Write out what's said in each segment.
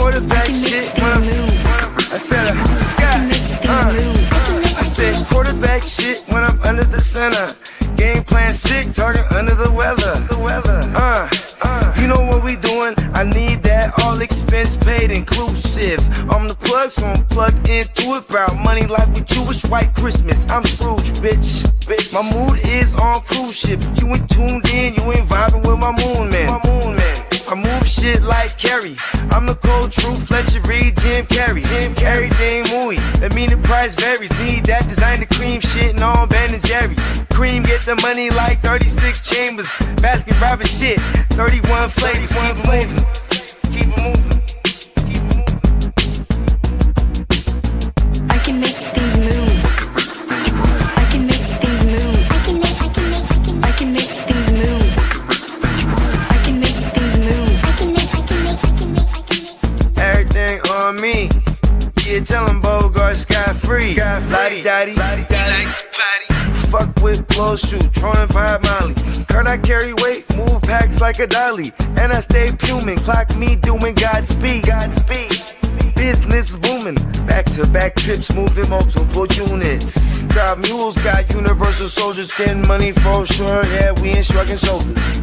quarterback shit when I said I said quarterback shit when I'm under the center. Game plan sick, talking under the weather. You know what we doing? I need that all expense paid inclusive. I'm the plug, so I'm plugged into it. About money like with Jewish white Christmas. I'm Scrooge, bitch. My mood is on cruise ship. If you ain't tuned in, you ain't vibing with my moon man. I move shit like Kerry. I'm the cold truth, Fletcher Reed, Jim Carrey. Everything mooey, that mean the price varies. Need that designer cream shit and all Ben and Jerry's. Cream get the money like 36 chambers. Baskin Robbins shit, 31 flavors. Keep it moving. I can make things move. I can make things move. I can make things move. I can make things move. Everything on me. Yeah, tell him Bogart scot-free. Lottie-dottie. He like to potty. Fuck with blow shoot, trolling 5 Molly. Heard I carry weight, move packs like a dolly. And I stay fuming, clock me doing Godspeed. Business booming, back-to-back trips, moving multiple units. Got mules, got universal soldiers, getting money for sure. Yeah, we ain't shrugging shoulders.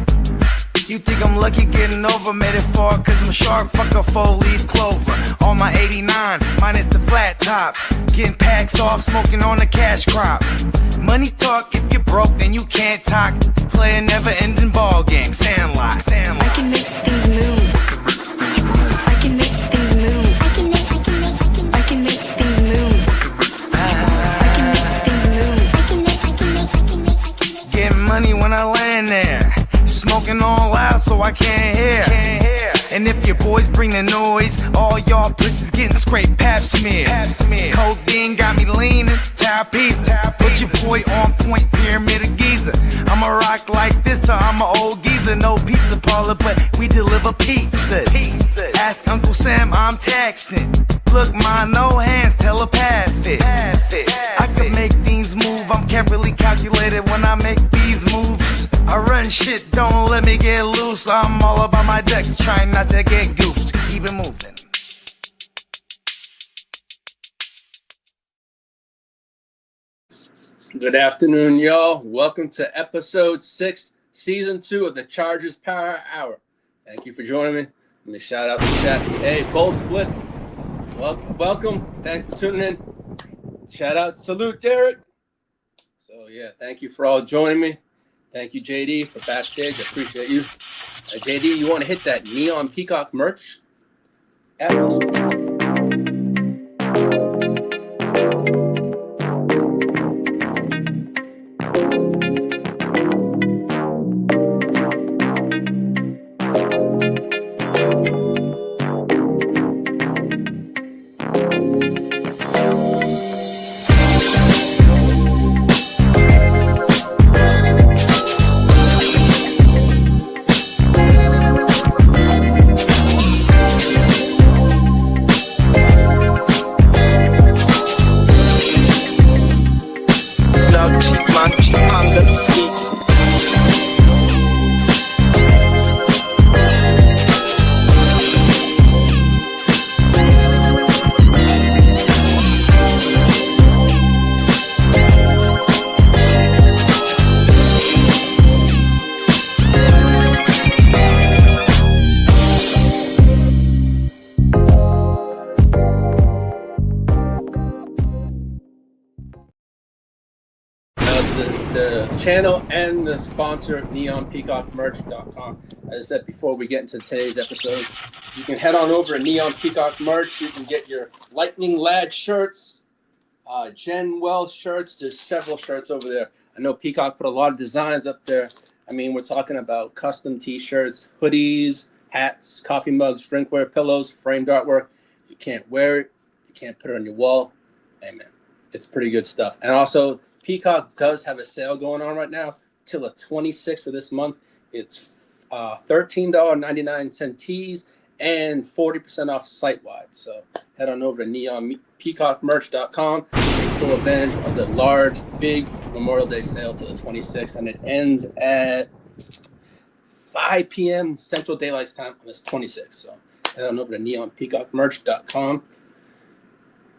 You think I'm lucky getting over, made it far, cause I'm sharp, fuck a 4-leaf clover. On my 89, minus the flat top. Getting packs off, smoking on the cash crop. Money talk, if you're broke, then you can't talk. Play a never-ending ball game, Sandlot. I can make things move. I can make things move. I can make things move. I can make things move. Getting money when I land there. Smoking all loud so I can't hear. And if your boys bring the noise, all y'all pussies getting scraped pap smear. Codeine got me leaning, tap pizza. Put your boy on point, pyramid of Giza. I'ma rock like this till I'm an old geezer. No pizza parlor, but we deliver pizzas. Ask Uncle Sam, I'm taxing. Look, ma, no hands, telepathic. I can make things move, I'm carefully calculated when I make these moves. I run shit, don't let me get loose. I'm all about my decks, trying not to get goosed. Keep it moving. Good afternoon, y'all. Welcome to episode 6, season 2 of the Chargers Power Hour. Thank you for joining me. Let me shout out the chat. Hey, Bold Splits. Welcome. Thanks for tuning in. Shout out, salute, Derek. So, yeah, thank you for all joining me. Thank you, JD, for backstage. I appreciate you. JD, you want to hit that Neon Peacock merch? The channel and the sponsor, neonpeacockmerch.com. As I said before we get into today's episode, you can head on over to Neon Peacock Merch. You can get your Lightning Lad shirts, Jen Wells shirts. There's several shirts over there. I know Peacock put a lot of designs up there. I mean, we're talking about custom t-shirts, hoodies, hats, coffee mugs, drinkware, pillows, framed artwork. If you can't wear it, you can't put it on your wall. Amen. It's pretty good stuff. And also, Peacock does have a sale going on right now till the 26th of this month. It's $13.99 tees and 40% off site-wide. So head on over to neonpeacockmerch.com. Take full advantage of the large, big Memorial Day sale till the 26th. And it ends at 5 p.m. Central Daylight Time on this 26th. So head on over to neonpeacockmerch.com.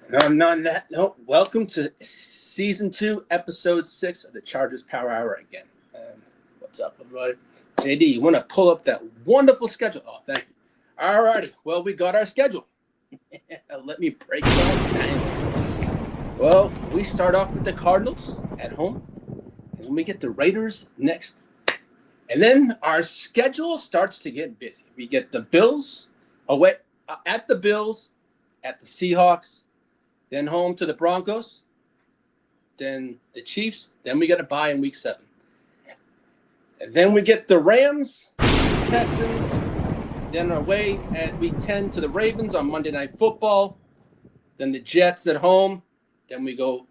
And on that note, welcome to Season 2, Episode 6 of the Chargers Power Hour again. What's up, everybody? JD, you want to pull up that wonderful schedule? Oh, thank you. All righty. Well, we got our schedule. Let me break it all down. Well, we start off with the Cardinals at home. And then we get the Raiders next. And then our schedule starts to get busy. We get the Bills away at the Bills, at the Seahawks, then home to the Broncos, then the Chiefs, then we get a bye in Week 7. And then we get the Rams, Texans, then away at Week 10 to the Ravens on Monday Night Football, then the Jets at home, then we go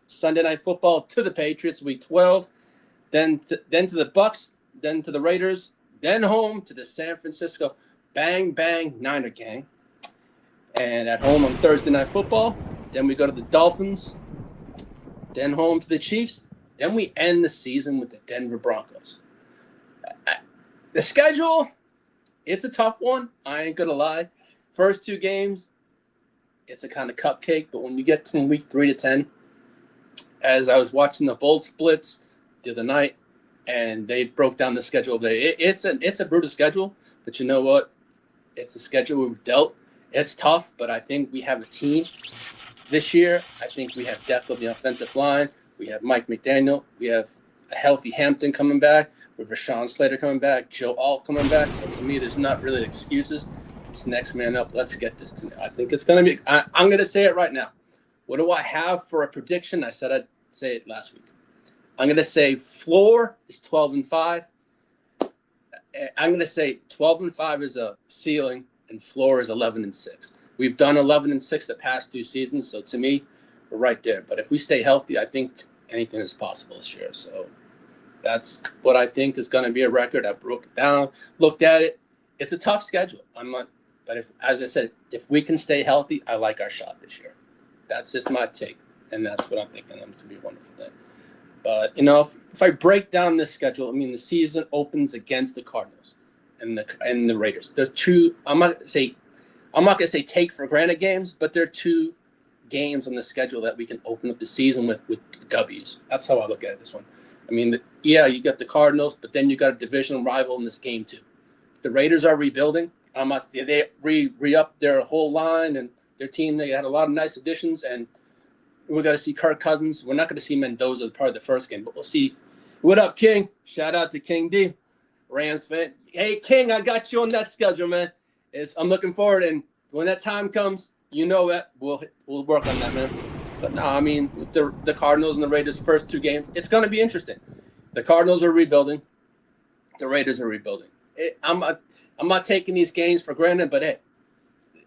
Sunday Night Football to the Patriots, Week 12, then to the Bucks, then to the Raiders, then home to the San Francisco Bang Bang Niner Gang, and at home on Thursday Night Football. Then we go to the Dolphins, then home to the Chiefs. Then we end the season with the Denver Broncos. The schedule, it's a tough one. I ain't going to lie. First 2 games, it's a kind of cupcake. But when you get from week 3 to 10, as I was watching the Bold Splits the other night, and they broke down the schedule there, it's a brutal schedule. But you know what? It's a schedule we've dealt. It's tough, but I think we have a team. This year, I think we have depth on the offensive line. We have Mike McDaniel. We have a healthy Hampton coming back. We have Rashawn Slater coming back. Joe Alt coming back. So to me, there's not really excuses. It's next man up. Let's get this tonight. I think it's going to be – I'm going to say it right now. What do I have for a prediction? I said I'd say it last week. I'm going to say floor is 12-5. I'm going to say 12-5 is a ceiling and floor is 11-6. We've done 11-6 the past 2 seasons, so to me, we're right there. But if we stay healthy, I think anything is possible this year. So that's what I think is going to be a record. I broke it down, looked at it. It's a tough schedule. But as I said, if we can stay healthy, I like our shot this year. That's just my take, and that's what I'm thinking. It's going to be a wonderful day. But if I break down this schedule, I mean the season opens against the Cardinals and the Raiders. There's 2. I'm not going to say take for granted games, but there are 2 games on the schedule that we can open up the season with W's. That's how I look at this one. I mean, you got the Cardinals, but then you got a divisional rival in this game too. The Raiders are rebuilding. They re-upped their whole line and their team. They had a lot of nice additions, and we got to see Kirk Cousins. We're not going to see Mendoza part of the first game, but we'll see. What up, King? Shout out to King D, Rams fan. Hey, King, I got you on that schedule, man. I'm looking forward, and when that time comes, that we'll work on that, man. But no, I mean, with the Cardinals and the Raiders' first 2 games, it's going to be interesting. The Cardinals are rebuilding. The Raiders are rebuilding. I'm not taking these games for granted, but hey,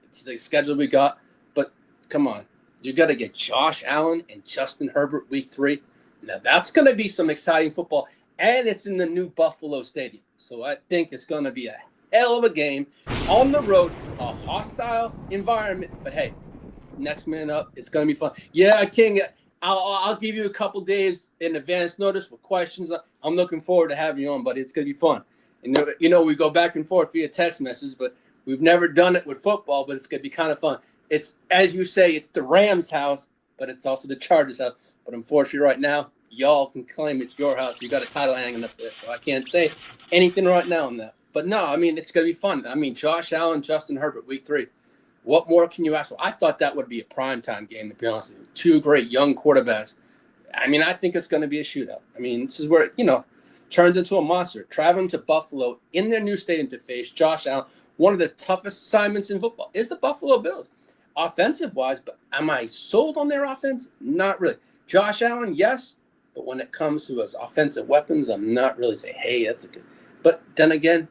it's the schedule we got. But come on, you got to get Josh Allen and Justin Herbert Week 3. Now that's going to be some exciting football, and it's in the new Buffalo Stadium. So I think it's going to be a hell of a game on the road, a hostile environment. But hey, next man up, it's going to be fun. Yeah, King, I'll give you a couple days in advance notice with questions. I'm looking forward to having you on, buddy. It's going to be fun. And we go back and forth via text messages, but we've never done it with football, but it's going to be kind of fun. It's, as you say, it's the Rams' house, but it's also the Chargers' house. But unfortunately right now, y'all can claim it's your house. You got a title hanging up there, so I can't say anything right now on that. But no, I mean, it's going to be fun. I mean, Josh Allen, Justin Herbert, Week 3. What more can you ask for? I thought that would be a primetime game, to be honest with you. 2 great young quarterbacks. I mean, I think it's going to be a shootout. I mean, this is where it, turns into a monster. Traveling to Buffalo in their new stadium to face Josh Allen, one of the toughest assignments in football, is the Buffalo Bills. Offensive-wise, but am I sold on their offense? Not really. Josh Allen, yes, but when it comes to his offensive weapons, I'm not really saying, hey, that's a good. But then again,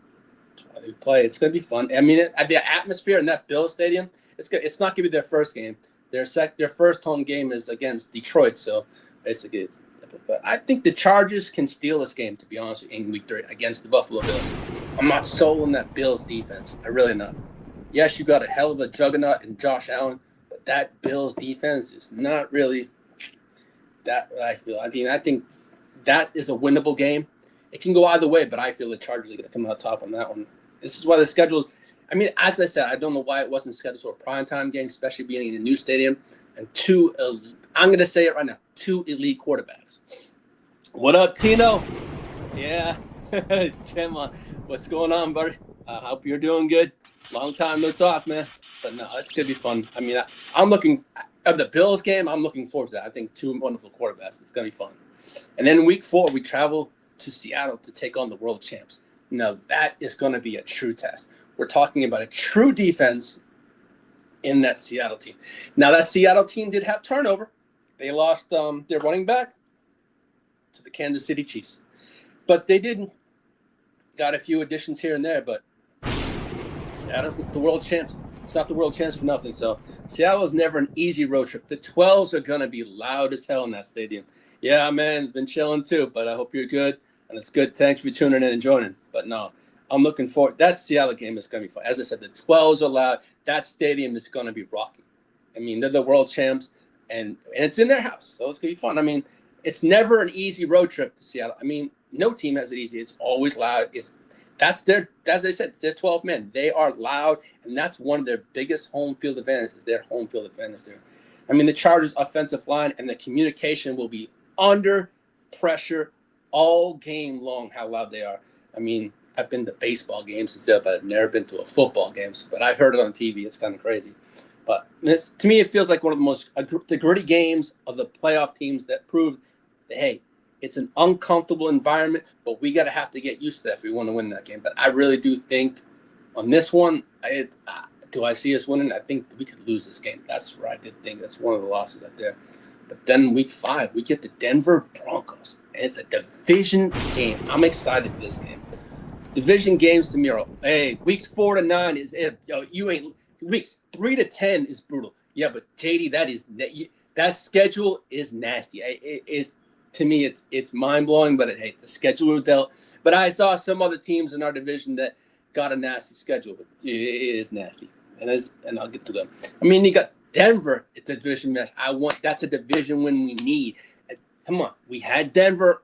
they play. It's going to be fun. I mean, the atmosphere in that Bills stadium, it's not going to be their first game. Their first home game is against Detroit. So basically, but I think the Chargers can steal this game, to be honest with you, in Week 3 against the Buffalo Bills. I'm not sold on that Bills defense. I really not. Yes, you got a hell of a juggernaut in Josh Allen, but that Bills defense is not really that I feel. I mean, I think that is a winnable game. it can go either way, but I feel the Chargers are going to come out top on that one. This is why the schedule. I mean, as I said, I don't know why it wasn't scheduled for a primetime game, especially being in a new stadium. And I'm going to say it right now, 2 elite quarterbacks. What up, Tino? Yeah, come on. What's going on, buddy? I hope you're doing good. Long time no talk, man. But no, it's going to be fun. I mean, I'm looking at the Bills game. I'm looking forward to that. I think 2 wonderful quarterbacks. It's going to be fun. And then week 4, we travel to Seattle to take on the world champs. Now, that is going to be a true test. We're talking about a true defense in that Seattle team. Now, that Seattle team did have turnover. They lost their running back to the Kansas City Chiefs. But they didn't. Got a few additions here and there, but Seattle's the world champs. It's not the world champs for nothing. So Seattle is never an easy road trip. The 12s are going to be loud as hell in that stadium. Yeah, man, been chilling too, but I hope you're good. And it's good. Thanks for tuning in and joining. But no, I'm looking forward. That Seattle game is going to be fun. As I said, the 12s are loud. That stadium is going to be rocking. I mean, they're the world champs, and it's in their house, so it's going to be fun. I mean, it's never an easy road trip to Seattle. I mean, no team has it easy. It's always loud. As I said, they're 12 men. They are loud, and that's one of their biggest home field advantages. Their home field advantage there. I mean, the Chargers' offensive line and the communication will be under pressure all game long, how loud they are. I mean, I've been to baseball games and stuff, but I've never been to a football game. But I've heard it on TV. It's kind of crazy. But to me, it feels like one of the most the gritty games of the playoff teams that proved that, hey, it's an uncomfortable environment, but we have to get used to that if we want to win that game. But I really do think on this one, do I see us winning? I think we could lose this game. That's where I did think that's one of the losses out there. But then week 5, we get the Denver Broncos, and it's a division game. I'm excited for this game. Division games to me are, hey, weeks 4 to 9 is it. You ain't weeks 3 to 10 is brutal. Yeah, but JD, that schedule is nasty. To me, it's mind blowing. But hey, the schedule was dealt. But I saw some other teams in our division that got a nasty schedule, but it is nasty, and I'll get to them. I mean, you got Denver. It's a division match. That's a division win we need. Come on, we had Denver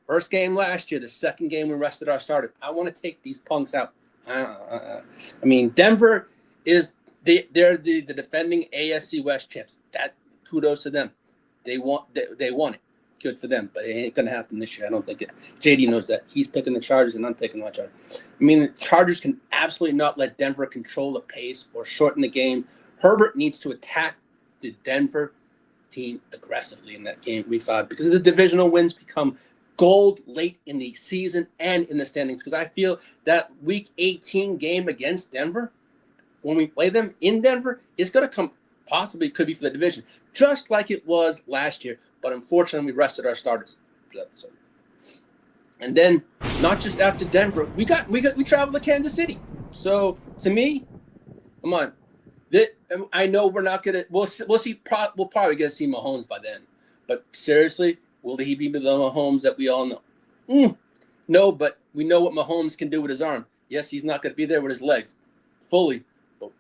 first game last year. The second game we rested our starter. I want to take these punks out. I mean, Denver is they're the defending AFC West champs. That kudos to them. They won it. Good for them, but it ain't gonna happen this year. I don't think it. JD knows that. He's picking the Chargers, and I'm taking my Chargers. I mean, the Chargers can absolutely not let Denver control the pace or shorten the game. Herbert needs to attack the Denver team aggressively in that game, week 5, because the divisional wins become gold late in the season and in the standings. Because I feel that week 18 game against Denver, when we play them in Denver, is going to come. Possibly could be for the division, just like it was last year. But unfortunately, we rested our starters. And then, not just after Denver, we traveled to Kansas City. So to me, come on, I know we're not gonna. We'll see. We'll probably get to see Mahomes by then. But seriously, will he be the Mahomes that we all know? No, but we know what Mahomes can do with his arm. Yes, he's not going to be there with his legs fully, but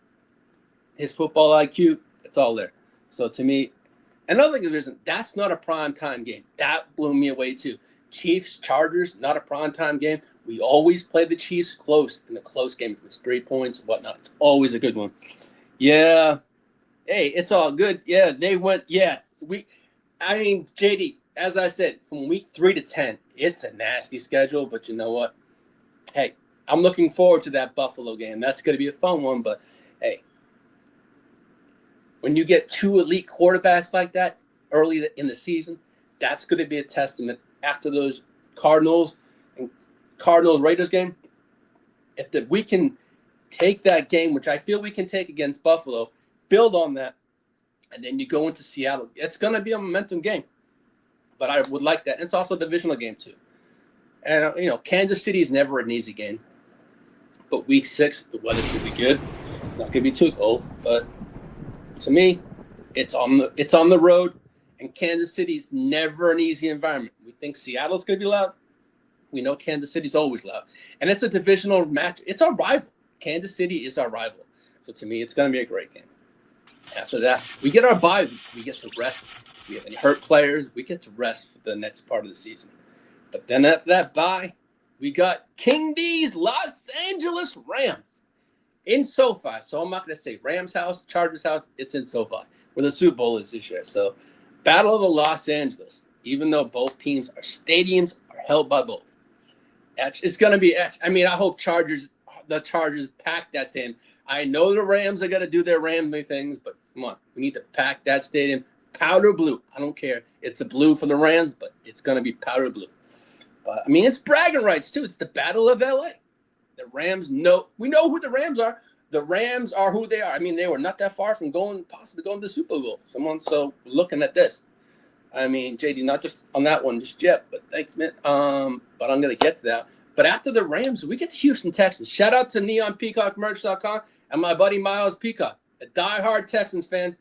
his football IQ. It's all there. So to me, another division, that's not a primetime game. That blew me away too. Chiefs, Chargers, not a primetime game. We always play the Chiefs close in a close game. If it's 3 points, whatnot. It's always a good one. Yeah. Hey, it's all good. Yeah, they went. Yeah. JD, as I said, from week 3 to 10, it's a nasty schedule. But you know what? Hey, I'm looking forward to that Buffalo game. That's going to be a fun one. But hey, when you get 2 elite quarterbacks like that early in the season, that's going to be a testament after those Cardinals-Raiders game. If we can take that game, which I feel we can take against Buffalo, build on that, and then you go into Seattle, it's going to be a momentum game. But I would like that. And it's also a divisional game too. And, Kansas City is never an easy game. But week 6, the weather should be good. It's not going to be too cold, but to me, it's on the road, and Kansas City's never an easy environment. We think Seattle's going to be loud. We know Kansas City's always loud. And it's a divisional match. It's our rival. Kansas City is our rival. So to me, it's going to be a great game. After that, we get our bye. We get to rest. If we have any hurt players, we get to rest for the next part of the season. But then after that bye, we got King D's Los Angeles Rams in SoFi. So I'm not going to say Rams house, Chargers house. It's in SoFi where the Super Bowl is this year. So Battle of the Los Angeles, even though both teams are stadiums are held by both. It's going to be – I mean, I hope the Chargers pack that stadium. I know the Rams are going to do their Ramsey things, but come on. We need to pack that stadium. Powder blue. I don't care. It's a blue for the Rams, but it's going to be powder blue. But, I mean, it's bragging rights, too. It's the Battle of L.A. The Rams know – we know who the Rams are. The Rams are who they are. I mean, they were not that far from possibly going to the Super Bowl. So looking at this. I mean, JD, not just on that one just yet, but thanks, man. But I'm going to get to that. But after the Rams, we get to Houston Texans. Shout out to neonpeacockmerch.com and my buddy Miles Peacock, a diehard Texans fan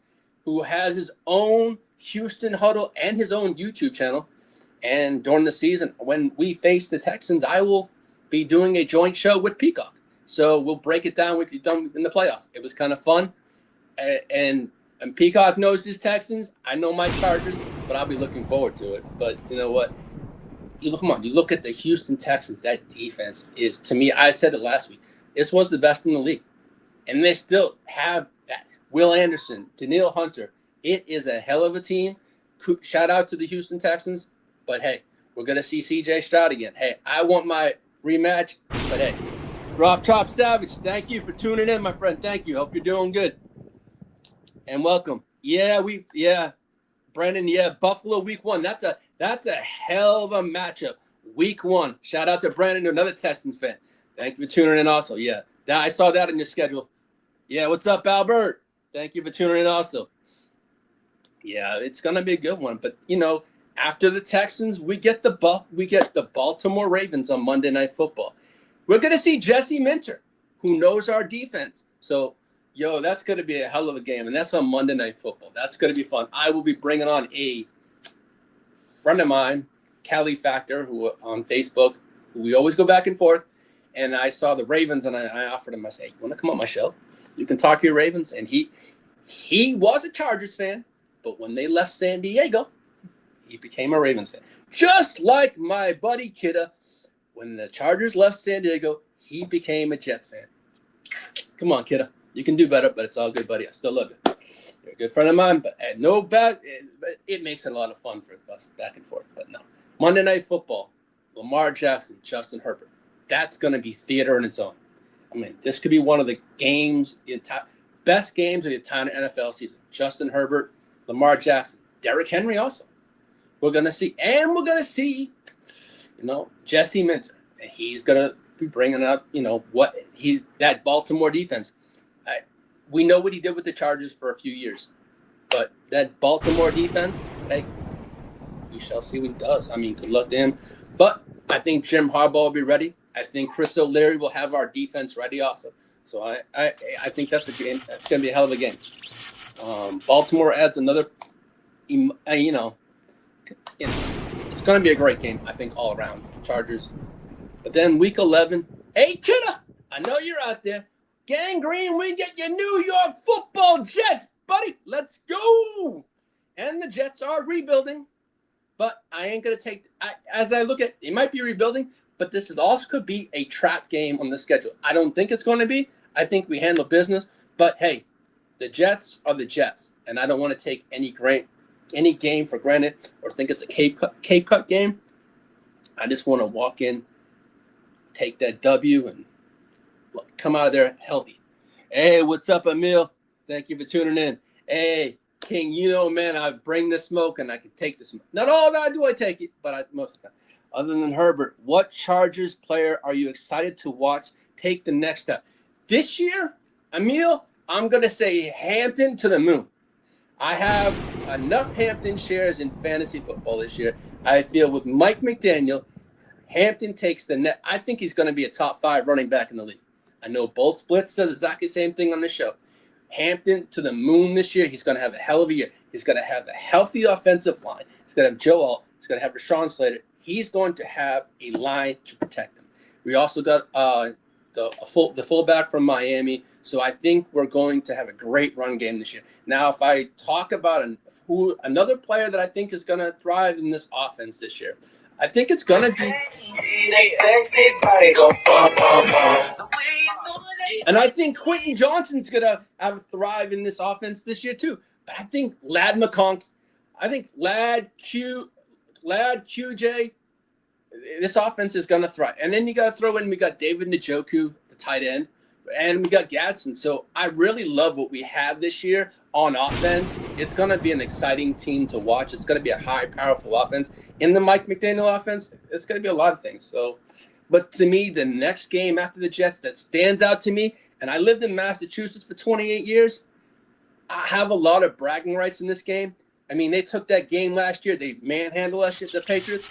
who has his own Houston Huddle and his own YouTube channel. And during the season, when we face the Texans, I will be doing a joint show with Peacock. So we'll break it down with you done in the playoffs. It was kind of fun. And Peacock knows his Texans. I know my Chargers, but I'll be looking forward to it. But you know what? You look at the Houston Texans. That defense is, to me, I said it last week, this was the best in the league. And they still have that. Will Anderson, Danielle Hunter. It is a hell of a team. Shout out to the Houston Texans. But, hey, we're going to see C.J. Stroud again. Hey, I want my rematch. But, hey, Drop Top Savage, thank you for tuning in, my friend. Thank you. Hope you're doing good. And welcome. Brandon, Buffalo week 1. That's a hell of a matchup. Week 1. Shout out to Brandon, another Texans fan. Thank you for tuning in also. Yeah, I saw that in your schedule. Yeah, what's up, Albert? Thank you for tuning in also. Yeah, it's going to be a good one. But, after the Texans, we get the Baltimore Ravens on Monday Night Football. We're going to see Jesse Minter, who knows our defense. So, that's going to be a hell of a game. And that's on Monday Night Football. That's going to be fun. I will be bringing on a friend of mine, Cali Factor, who on Facebook, who we always go back and forth. And I saw the Ravens, and I offered him, I said, hey, you want to come on my show? You can talk to your Ravens. And he was a Chargers fan, but when they left San Diego, he became a Ravens fan. Just like my buddy Kidda, when the Chargers left San Diego, he became a Jets fan. Come on, Kidda. You can do better, but it's all good, buddy. I still love you. You're a good friend of mine, but it makes it a lot of fun for us back and forth. But no. Monday Night Football, Lamar Jackson, Justin Herbert. That's going to be theater in its own. I mean, this could be one of the best games of the entire NFL season. Justin Herbert, Lamar Jackson, Derrick Henry also. We're going to see, Jesse Minter. And he's going to be bringing up, that Baltimore defense. We know what he did with the Chargers for a few years. But that Baltimore defense, hey, we shall see what he does. I mean, good luck to him. But I think Jim Harbaugh will be ready. I think Chris O'Leary will have our defense ready also. So I think that's a game. That's going to be a hell of a game. Baltimore adds another, it's going to be a great game, I think, all around. Chargers. But then week 11, hey, Kidda, I know you're out there. Gangrene, we get your New York Football Jets, buddy. Let's go. And the Jets are rebuilding. But I ain't going to take – as I look at – it might be rebuilding, but this also could be a trap game on the schedule. I don't think it's going to be. I think we handle business. But, hey, the Jets are the Jets, and I don't want to take any game for granted or think it's a Cape Cut game. I just want to walk in, take that W, and come out of there healthy. Hey, what's up, Emil? Thank you for tuning in. Hey, King, man, I bring the smoke and I can take the smoke. Not all that do I take it, but most of the time. Other than Herbert, what Chargers player are you excited to watch take the next step? This year, Emil, I'm going to say Hampton to the moon. I have enough Hampton shares in fantasy football this year. I feel with Mike McDaniel, Hampton takes the net. I think he's going to be a top 5 running back in the league. I know Bolt Splits says exactly the same thing on the show. Hampton to the moon this year. He's going to have a hell of a year. He's going to have a healthy offensive line. He's going to have Joe Alt. He's going to have Rashawn Slater. He's going to have a line to protect him. We also got the fullback from Miami. So I think we're going to have a great run game this year. Now, if I talk about another player that I think is going to thrive in this offense this year, I think it's gonna be. And I think Quentin Johnson's gonna have thrive in this offense this year too. But I think Lad McConkey, I think Lad QJ, this offense is gonna thrive. And then you gotta throw in, we got David Njoku, the tight end, and we got Gadsden. So I really love what we have this year on offense. It's going to be an exciting team to watch. It's going to be a high, powerful offense. In the Mike McDaniel offense, it's going to be a lot of things. So, but to me, the next game after the Jets that stands out to me, and I lived in Massachusetts for 28 years, I have a lot of bragging rights in this game. I mean, they took that game last year. They manhandled us, the Patriots.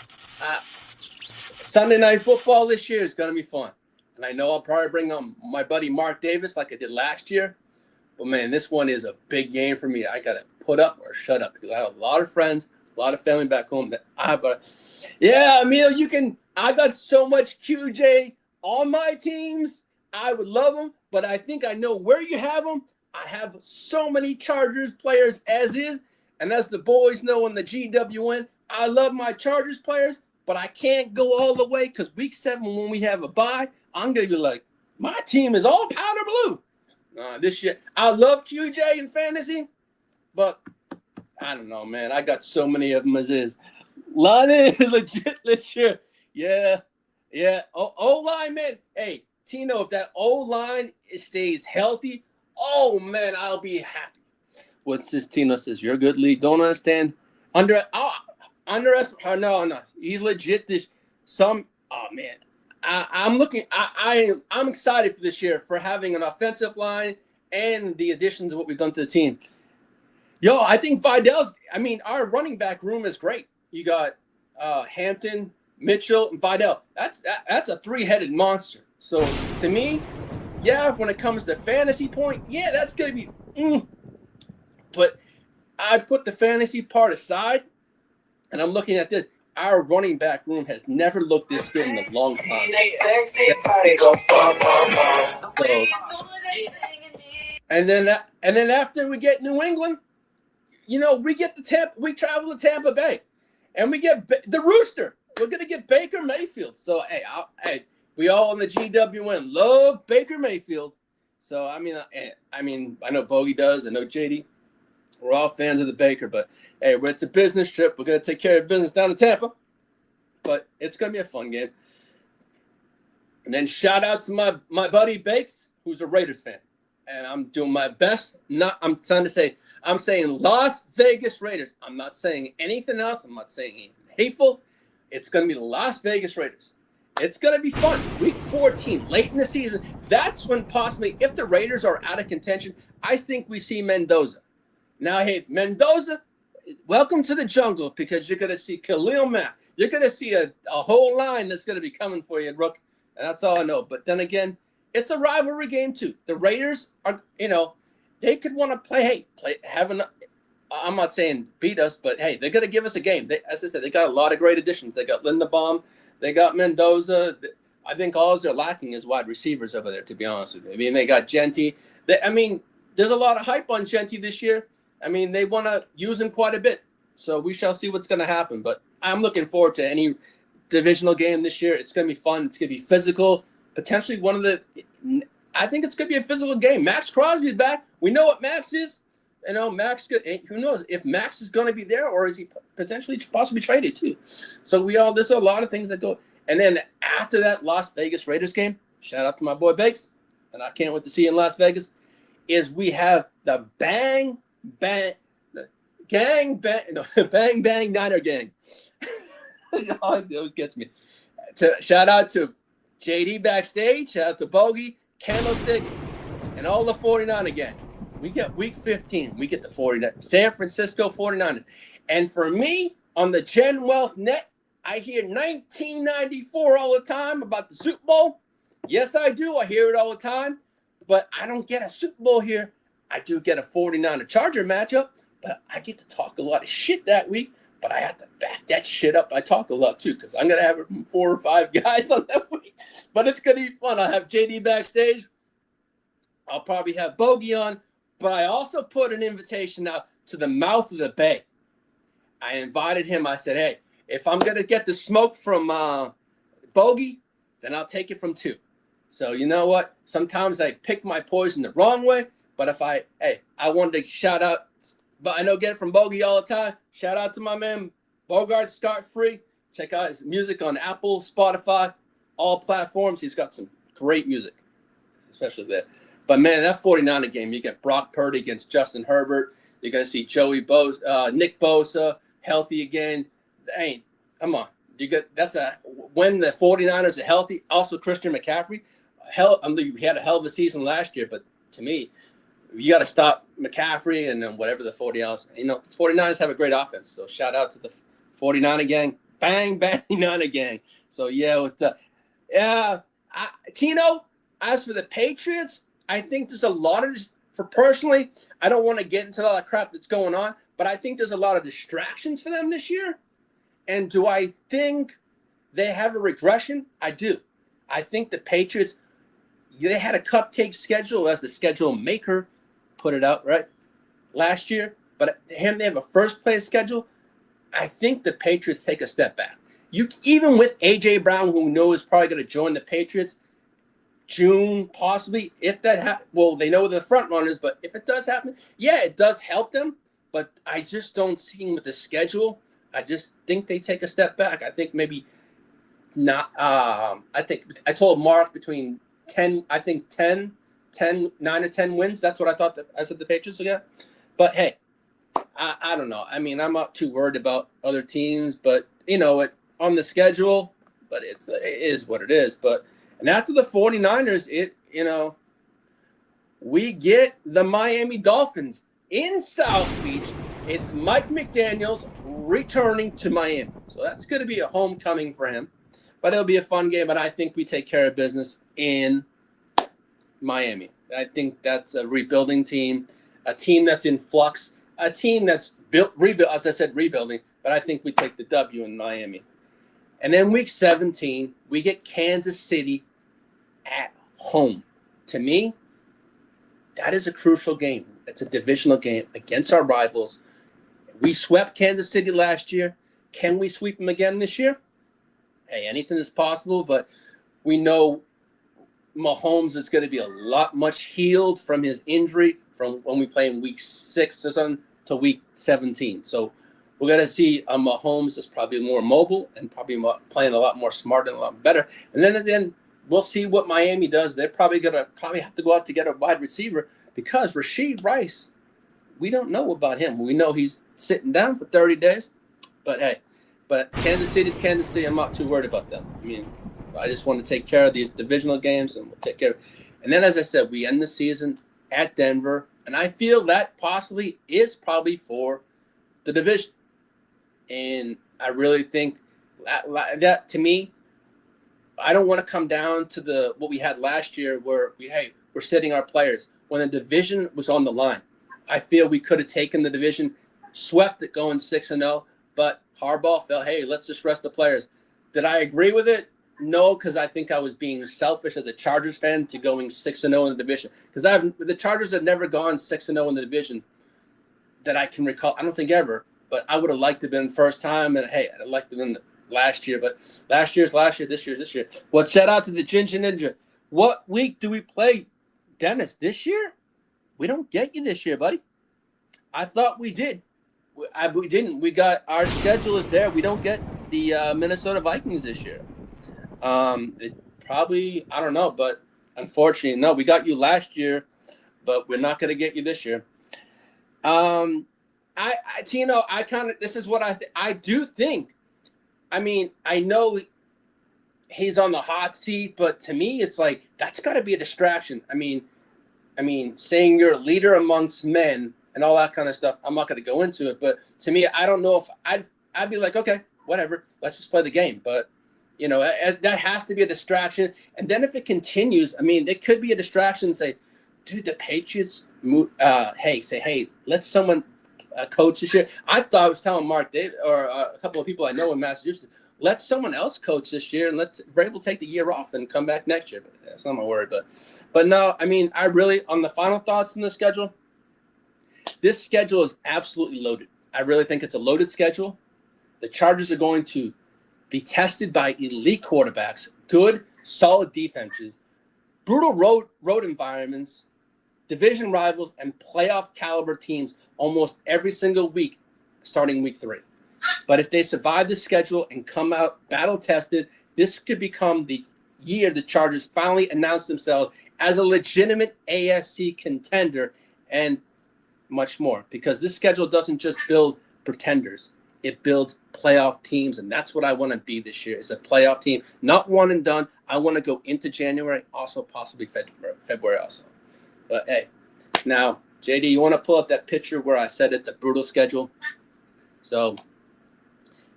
Sunday Night Football this year is going to be fun. And I know I'll probably bring on my buddy Mark Davis like I did last year. But, man, this one is a big game for me. I got to put up or shut up because I have a lot of friends, a lot of family back home. Yeah, Emil, I got so much QJ on my teams. I would love them, but I think I know where you have them. I have so many Chargers players as is. And as the boys know in the GWN, I love my Chargers players, but I can't go all the way because week 7 when we have a bye, I'm going to be like, my team is all powder blue. This year, I love QJ in fantasy, but I don't know, man. I got so many of them as is. Lonnie is legit this year. Yeah. O-line, man. Hey, Tino, if that O-line stays healthy, oh, man, I'll be happy. What's this? Tino says, you're a good lead. Don't understand. Underestimate. No. He's legit oh, man. I'm excited for this year for having an offensive line and the additions of what we've done to the team. Yo, I think our running back room is great. You got Hampton, Mitchell, and Vidal. That's a 3-headed monster. So to me, yeah, when it comes to fantasy point, yeah, that's gonna be. But I put the fantasy part aside, and I'm looking at this. Our running back room has never looked this good in a long time. And then after we get New England, we get we travel to Tampa Bay, and we get the Rooster. We're gonna get Baker Mayfield. So hey, we all in the GWN love Baker Mayfield. So I know Bogey does. I know JD. We're all fans of the Baker, but hey, it's a business trip. We're going to take care of business down to Tampa, but it's going to be a fun game. And then shout out to my buddy Bakes, who's a Raiders fan. And I'm doing my best. I'm saying Las Vegas Raiders. I'm not saying anything else. I'm not saying anything hateful. It's going to be the Las Vegas Raiders. It's going to be fun. Week 14, late in the season. That's when possibly, if the Raiders are out of contention, I think we see Mendoza. Now, hey, Mendoza, welcome to the jungle because you're going to see Khalil Mack. You're going to see a whole line that's going to be coming for you, Rook. And that's all I know. But then again, it's a rivalry game, too. The Raiders are, they could want to I'm not saying beat us, but, hey, they're going to give us a game. As I said, they got a lot of great additions. They got Linderbaum. They got Mendoza. I think all they're lacking is wide receivers over there, to be honest with you. I mean, they got Genty. There's a lot of hype on Genty this year. They want to use him quite a bit. So we shall see what's going to happen. But I'm looking forward to any divisional game this year. It's going to be fun. It's going to be physical. Potentially I think it's going to be a physical game. Max Crosby's back. We know what Max is. Max, who knows if Max is going to be there or is he possibly traded too. So there's a lot of things that go. And then after that Las Vegas Raiders game, shout out to my boy Bakes, and I can't wait to see you in Las Vegas, is we have the bang bang Niner gang. It gets me. Shout out to JD backstage, shout out to Bogey, Candlestick, and all the 49er gang. We get week 15. We get the 49 San Francisco 49ers. And for me, on the Gen Wealth Net, I hear 1994 all the time about the Super Bowl. Yes, I do. I hear it all the time. But I don't get a Super Bowl here. I do get a 49er Charger matchup. But I get to talk a lot of shit that week. But I have to back that shit up. I talk a lot, too, because I'm going to have 4 or 5 guys on that week. But it's going to be fun. I'll have JD backstage. I'll probably have Bogey on. But I also put an invitation out to the mouth of the Bay. I invited him. I said, hey, if I'm gonna get the smoke from Bogey, then I'll take it from 2. So you know what? Sometimes I pick my poison the wrong way. But if I wanted to shout out, but I know get it from Bogey all the time. Shout out to my man Bogart Scott Free. Check out his music on Apple, Spotify, all platforms. He's got some great music, especially there. But man, that 49er game, you get Brock Purdy against Justin Herbert. You're gonna see Nick Bosa healthy again. Hey, come on. When the 49ers are healthy. Also, Christian McCaffrey. He had a hell of a season last year, but to me, you got to stop McCaffrey and then whatever the 49ers. The 49ers have a great offense. So shout out to the 49er gang. Bang, bang, Niner gang. So Tino, as for the Patriots, I think there's a lot of personally, I don't want to get into all that crap that's going on, but I think there's a lot of distractions for them this year. And do I think they have a regression? I do. I think the Patriots, they had a cupcake schedule as the schedule maker put it out, right, last year. But they have a first-place schedule. I think the Patriots take a step back. Even with A.J. Brown, who knows is probably going to join the Patriots June, possibly, if that happens. Well, they know the front runners, but if it does happen, yeah, it does help them. But I just don't see them with the schedule. I just think they take a step back. I think maybe not. I think I told Mark between 9 to 10 wins. That's what I thought I said the Patriots would get. But hey, I don't know. I mean, I'm not too worried about other teams, but on the schedule, but it is what it is. And after the 49ers, we get the Miami Dolphins in South Beach. It's Mike McDaniels returning to Miami. So that's going to be a homecoming for him. But it'll be a fun game, and I think we take care of business in Miami. I think that's a rebuilding team, a team that's in flux, a team that's rebuilding, but I think we take the W in Miami. And then week 17, we get Kansas City at home. To me, that is a crucial game. It's a divisional game against our rivals. We swept Kansas City last year. Can we sweep them again this year? Hey, anything is possible, but we know Mahomes is going to be much healed from his injury from when we play in week 6 or something to week 17. So we're going to see Mahomes is probably more mobile and probably playing a lot more smart and a lot better. And then we'll see what Miami does. They're probably going to have to go out to get a wide receiver because Rashee Rice, we don't know about him. We know he's sitting down for 30 days. But hey, Kansas City's Kansas City. I'm not too worried about them. I mean, I just want to take care of these divisional games, and we'll take care of it. And then, as I said, we end the season at Denver, and I feel that possibly is probably for the division. And I really think that to me, I don't want to come down to what we had last year where we're sitting our players when the division was on the line. I feel we could have taken the division, swept it going 6-0, but Harbaugh felt, hey, let's just rest the players. Did I agree with it? No, because I think I was being selfish as a Chargers fan to going 6-0 in the division. Because the Chargers have never gone 6-0 in the division that I can recall. I don't think ever, but I would have liked to have been first time. And hey, I'd like to have been last year, but last year's last year, this year's this year. Well, shout out to the Ginger Ninja. What week do we play Dennis this year? We don't get you this year, buddy. I thought we did. We didn't. We got our schedule is there. We don't get the Minnesota Vikings this year. It probably, I don't know, but unfortunately, no, we got you last year, but we're not going to get you this year. This is what I do think. I mean, I know he's on the hot seat, but to me, it's like, that's got to be a distraction. I mean, saying you're a leader amongst men and all that kind of stuff, I'm not going to go into it, but to me, I don't know if I'd be like, okay, whatever, let's just play the game. But that has to be a distraction. And then if it continues, I mean, it could be a distraction. Say, dude, the Patriots, hey, let someone coach this year. I was telling Mark David or a couple of people I know in Massachusetts, let someone else coach this year and let Vrabel take the year off and come back next year. But that's not my worry. But no, I mean, I really, on the final thoughts in the schedule, this schedule is absolutely loaded. I really think it's a loaded schedule. The Chargers are going to be tested by elite quarterbacks, good, solid defenses, brutal road environments, division rivals, and playoff caliber teams almost every single week, starting week 3. But if they survive the schedule and come out battle tested, this could become the year the Chargers finally announce themselves as a legitimate AFC contender and much more. Because this schedule doesn't just build pretenders, it builds playoff teams, and that's what I want to be this year, is a playoff team, not one and done. I want to go into January, also possibly February also. But hey, now, JD, you want to pull up that picture where I said it's a brutal schedule? So,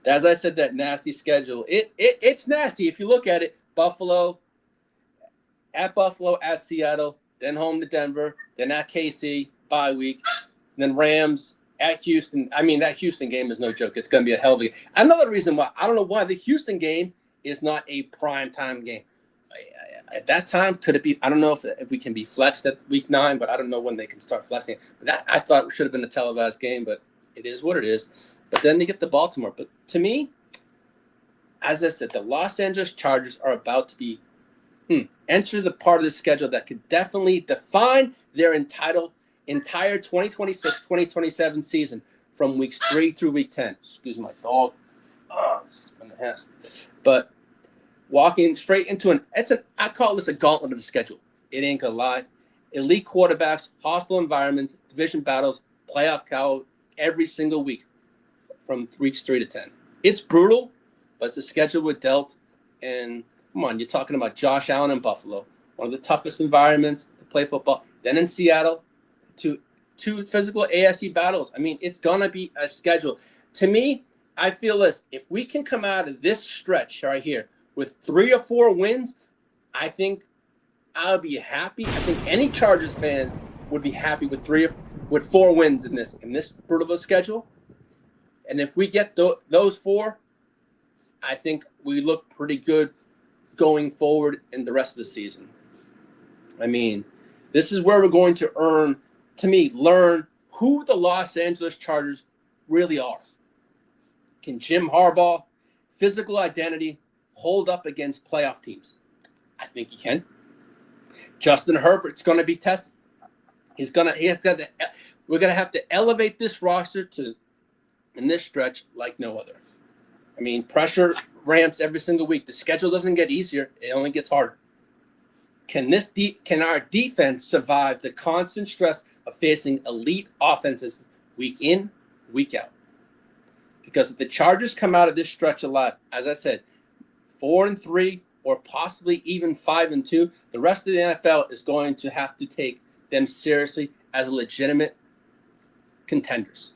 as I said, that nasty schedule, it's nasty. If you look at it, Buffalo, at Seattle, then home to Denver, then at KC, bye week, then Rams, at Houston. I mean, that Houston game is no joke. It's going to be a hell of a game. Another reason why, I don't know why the Houston game is not a prime time game. At that time, could it be? I don't know if we can be flexed at week 9, but I don't know when they can start flexing. That I thought it should have been a televised game, but it is what it is. But then they get to Baltimore. But to me, as I said, the Los Angeles Chargers are about to be enter the part of the schedule that could definitely define their entire 2026-2027 season from weeks 3 through week 10. Excuse my dog. But walking straight into I call this a gauntlet of a schedule. It ain't gonna lie. Elite quarterbacks, hostile environments, division battles, playoff caliber every single week from weeks 3 to 10. It's brutal, but it's a schedule we're dealt. And come on, you're talking about Josh Allen in Buffalo, one of the toughest environments to play football. Then in Seattle, two physical AFC battles. I mean, it's gonna be a schedule. To me, I feel this: if we can come out of this stretch right here with 3 or 4 wins, I think I'll be happy. I think any Chargers fan would be happy with 4 wins in this brutal schedule. And if we get those 4, I think we look pretty good going forward in the rest of the season. I mean, this is where we're going to learn who the Los Angeles Chargers really are. Can Jim Harbaugh, physical identity, hold up against playoff teams? I think he can. Justin Herbert's going to be tested. We're going to have to elevate this roster in this stretch like no other. I mean, pressure ramps every single week. The schedule doesn't get easier; it only gets harder. Can our defense survive the constant stress of facing elite offenses week in, week out? Because if the Chargers come out of this stretch alive, as I said, 4-3 or possibly even 5-2, the rest of the NFL is going to have to take them seriously as legitimate contenders.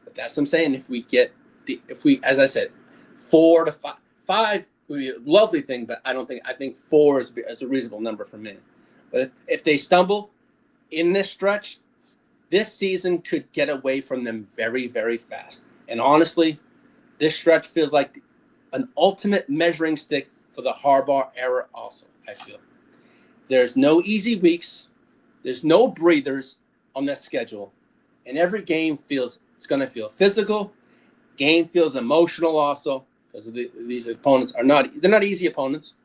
But that's what I'm saying. If we, as I said, 4 to 5 would be a lovely thing, but I think 4 is a reasonable number for me. But if they stumble in this stretch, this season could get away from them very, very fast. And honestly, this stretch feels like an ultimate measuring stick for the Harbaugh era also, I feel. There's no easy weeks. There's no breathers on this schedule. And every game it's going to feel physical. Game feels emotional also, because these opponents they're not easy opponents.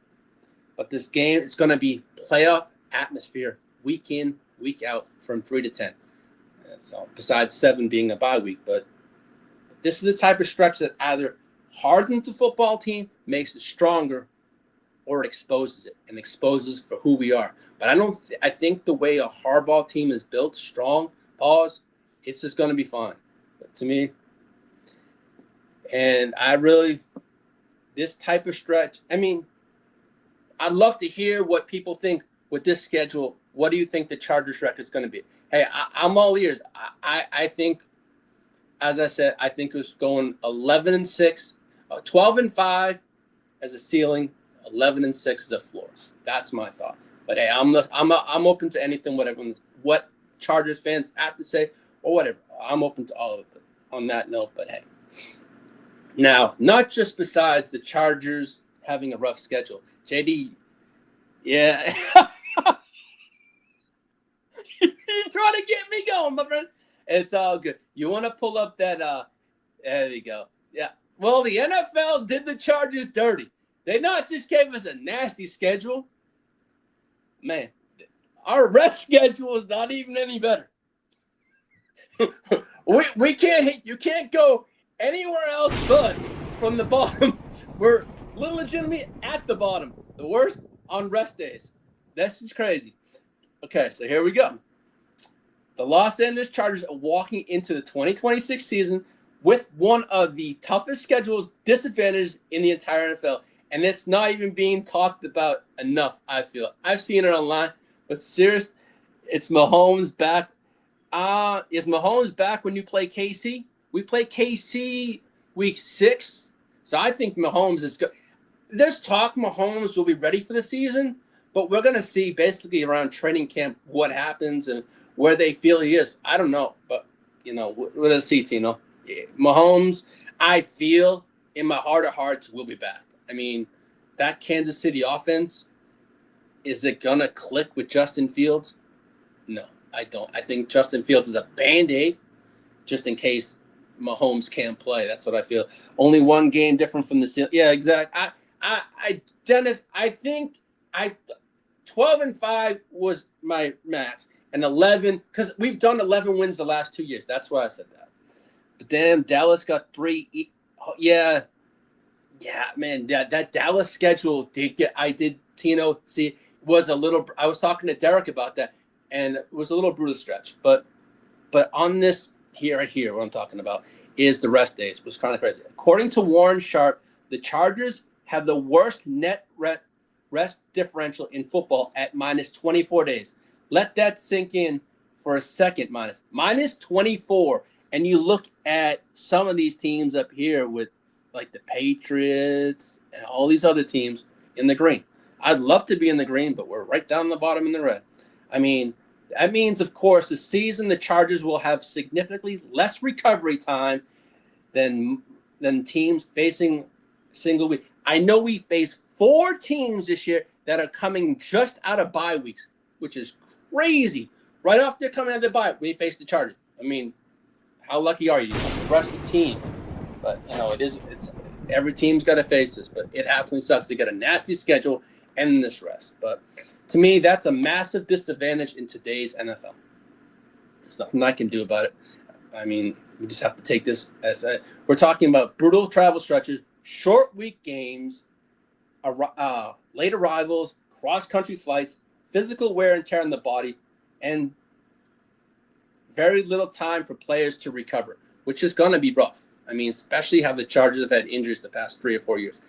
But this game is going to be playoff atmosphere week in, week out from 3 to 10. So besides 7 being a bye week, but this is the type of stretch that either hardens the football team, makes it stronger, or it exposes it and exposes for who we are. But I think the way a Harbaugh team is built, strong, it's just going to be fine. But to me, and this type of stretch, I mean, I'd love to hear what people think with this schedule. What do you think the Chargers record is going to be? Hey, I'm all ears. I think, as I said, I think it's going 11-6, 12-5 as a ceiling, 11-6 as a floor. That's my thought. But hey, I'm open to anything, what Chargers fans have to say or whatever. I'm open to all of it on that note. But hey, now not just besides the Chargers having a rough schedule, JD. Yeah. You're trying to get me going, my friend. It's all good. You want to pull up that there you go. Yeah. Well, the NFL did the Chargers dirty. They not just gave us a nasty schedule. Man, our rest schedule is not even any better. we can't hit. You can't go anywhere else but from the bottom. We're legitimately at the bottom. The worst on rest days. This is crazy. Okay, so here we go. The Los Angeles Chargers are walking into the 2026 season with one of the toughest schedules disadvantages in the entire NFL. And it's not even being talked about enough, I feel. I've seen it online, but serious, it's Mahomes back. Is Mahomes back when you play KC? We play KC week 6. So I think Mahomes is good. There's talk Mahomes will be ready for the season, but we're going to see basically around training camp what happens and where they feel he is. I don't know, but, we're going to see, Tino. Mahomes, I feel in my heart of hearts, will be back. I mean, that Kansas City offense, is it going to click with Justin Fields? No, I don't. I think Justin Fields is a Band-Aid just in case Mahomes can't play. That's what I feel. Only one game different from the – yeah, exactly. Dennis, I think 12-5 was my max. And 11 – because we've done 11 wins the last 2 years. That's why I said that. But damn, Dallas got 3 – yeah. Yeah, man, that Dallas schedule Tino, see, was a little – I was talking to Derek about that, and it was a little brutal stretch. But on this here, what I'm talking about is the rest days. It was kind of crazy. According to Warren Sharp, the Chargers have the worst net rest differential in football at minus 24 days. Let that sink in for a second, minus 24. And you look at some of these teams up here with like the Patriots and all these other teams in the green. I'd love to be in the green, but we're right down the bottom in the red. I mean, that means, of course, the season the Chargers will have significantly less recovery time than teams facing single week. I know we face 4 teams this year that are coming just out of bye weeks, which is crazy. Right after coming out of the bye, we face the Chargers. I mean, how lucky are you? The rest of the team. But, it's every team's got to face this. But it absolutely sucks. They got a nasty schedule and this rest. But to me, that's a massive disadvantage in today's NFL. There's nothing I can do about it. I mean, we just have to take this as we're talking about brutal travel stretches, short week games, late arrivals, cross-country flights, physical wear and tear on the body, and very little time for players to recover, which is going to be rough. I mean, especially how the Chargers have had injuries the past 3 or 4 years.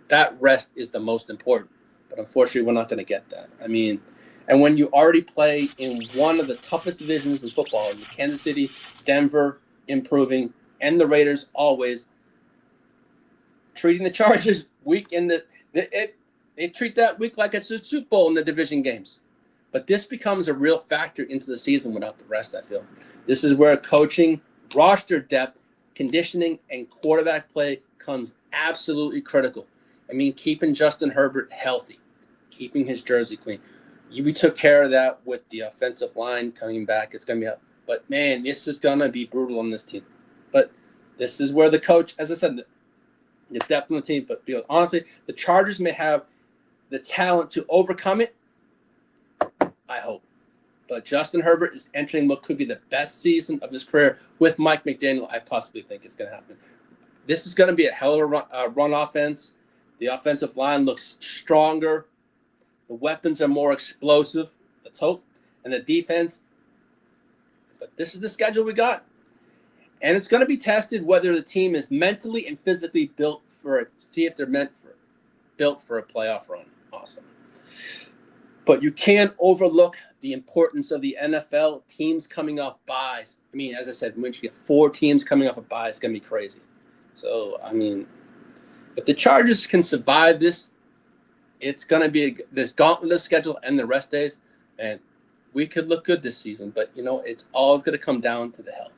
That rest is the most important. But unfortunately, we're not going to get that. I mean, and when you already play in one of the toughest divisions in football, in Kansas City, Denver improving, and the Raiders always treating the Chargers week in they treat that week like it's a Super Bowl in the division games. But this becomes a real factor into the season without the rest, I feel. This is where coaching, roster depth, conditioning, and quarterback play comes absolutely critical. I mean, keeping Justin Herbert healthy, keeping his jersey clean. We took care of that with the offensive line coming back. It's going to be but, man, this is going to be brutal on this team. But this is where the coach, as I said, the depth on the team. But honestly, the Chargers may have the talent to overcome it. I hope. But Justin Herbert is entering what could be the best season of his career with Mike McDaniel. I possibly think it's going to happen. This is going to be a hell of a run offense. The offensive line looks stronger. The weapons are more explosive. Let's hope. And the defense. But this is the schedule we got. And it's going to be tested whether the team is mentally and physically built for it. See if they're built for a playoff run. Awesome. But you can't overlook the importance of the NFL teams coming off byes. I mean, as I said, when you get 4 teams coming off a bye, it's going to be crazy. So, I mean, if the Chargers can survive this, it's going to be this gauntlet schedule and the rest days, and we could look good this season. But, it's always going to come down to the health.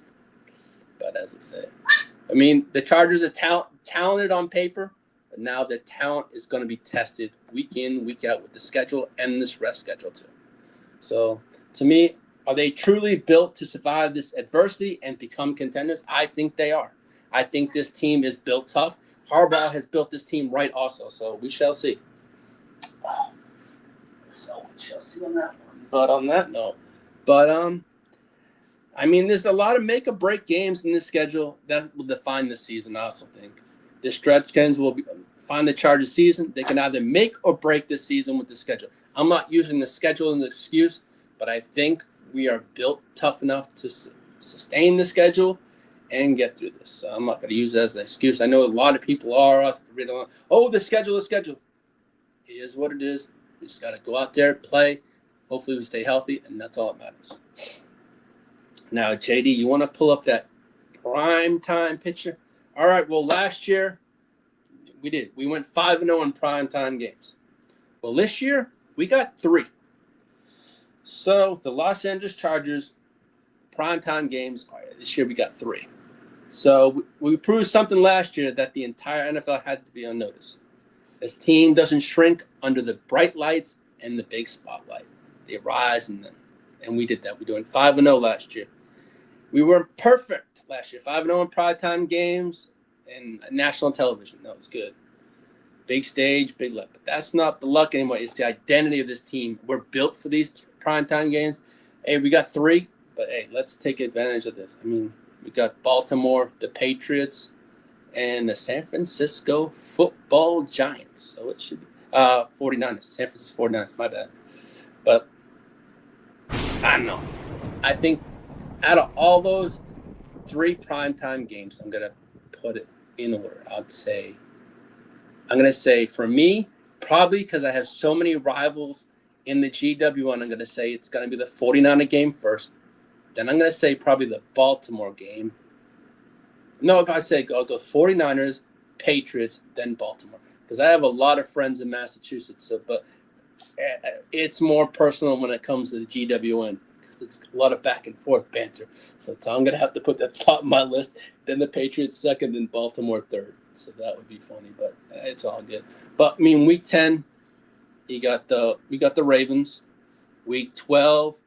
But as I say, I mean, the Chargers are talented on paper, but now the talent is going to be tested week in, week out with the schedule and this rest schedule too. So, to me, are they truly built to survive this adversity and become contenders? I think they are. I think this team is built tough. Harbaugh has built this team right also, so we shall see. So we shall see on that one. But on that note, I mean, there's a lot of make or break games in this schedule that will define this season. I also think this stretch games will find the Chargers season. They can either make or break this season with the schedule. I'm not using the schedule as an excuse, but I think we are built tough enough to sustain the schedule and get through this. So I'm not going to use that as an excuse. I know a lot of people are reading, oh, the schedule. It is what it is. We just got to go out there, play. Hopefully we stay healthy, and that's all that matters. Now, JD, you want to pull up that prime time picture? All right, well, last year we did. We went 5-0 in prime time games. Well, this year we got 3. So the Los Angeles Chargers prime time games, all right, this year we got 3. So we proved something last year that the entire NFL had to be on notice. This team doesn't shrink under the bright lights and the big spotlight. They rise in them. And we did that. We're doing 5-0 last year. We weren't perfect last year. 5-0 in primetime games and national television. That was good. Big stage, big luck. But that's not the luck anymore. It's the identity of this team. We're built for these primetime games. Hey, we got 3, but hey, let's take advantage of this. I mean, we got Baltimore, the Patriots, and the San Francisco Football Giants. So it should be 49ers. San Francisco 49ers, my bad. But I don't know. I think out of all those 3 primetime games, I'm going to put it in order. I'm going to say for me, probably because I have so many rivals in the GW1, I'm going to say it's going to be the 49er game first. Then I'm going to say probably the Baltimore game. No, if I say I'll go 49ers, Patriots, then Baltimore. Because I have a lot of friends in Massachusetts. So, but it's more personal when it comes to the GWN. It's a lot of back and forth banter. So I'm going to have to put that top of my list. Then the Patriots second, then Baltimore third. So that would be funny, but it's all good. But I mean, week 10, we got the Ravens. Week 12,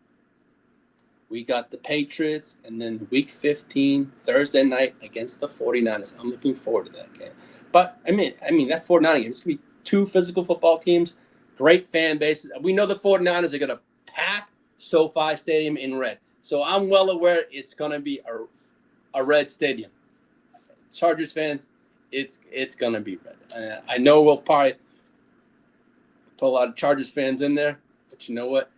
we got the Patriots. And then week 15, Thursday night against the 49ers. I'm looking forward to that game. But I mean that 49er game, it's going to be 2 physical football teams, great fan bases. We know the 49ers are going to pack SoFi Stadium in red. So I'm well aware it's going to be a red stadium. Chargers fans, it's going to be red. I know we'll probably put a lot of Chargers fans in there, but you know what?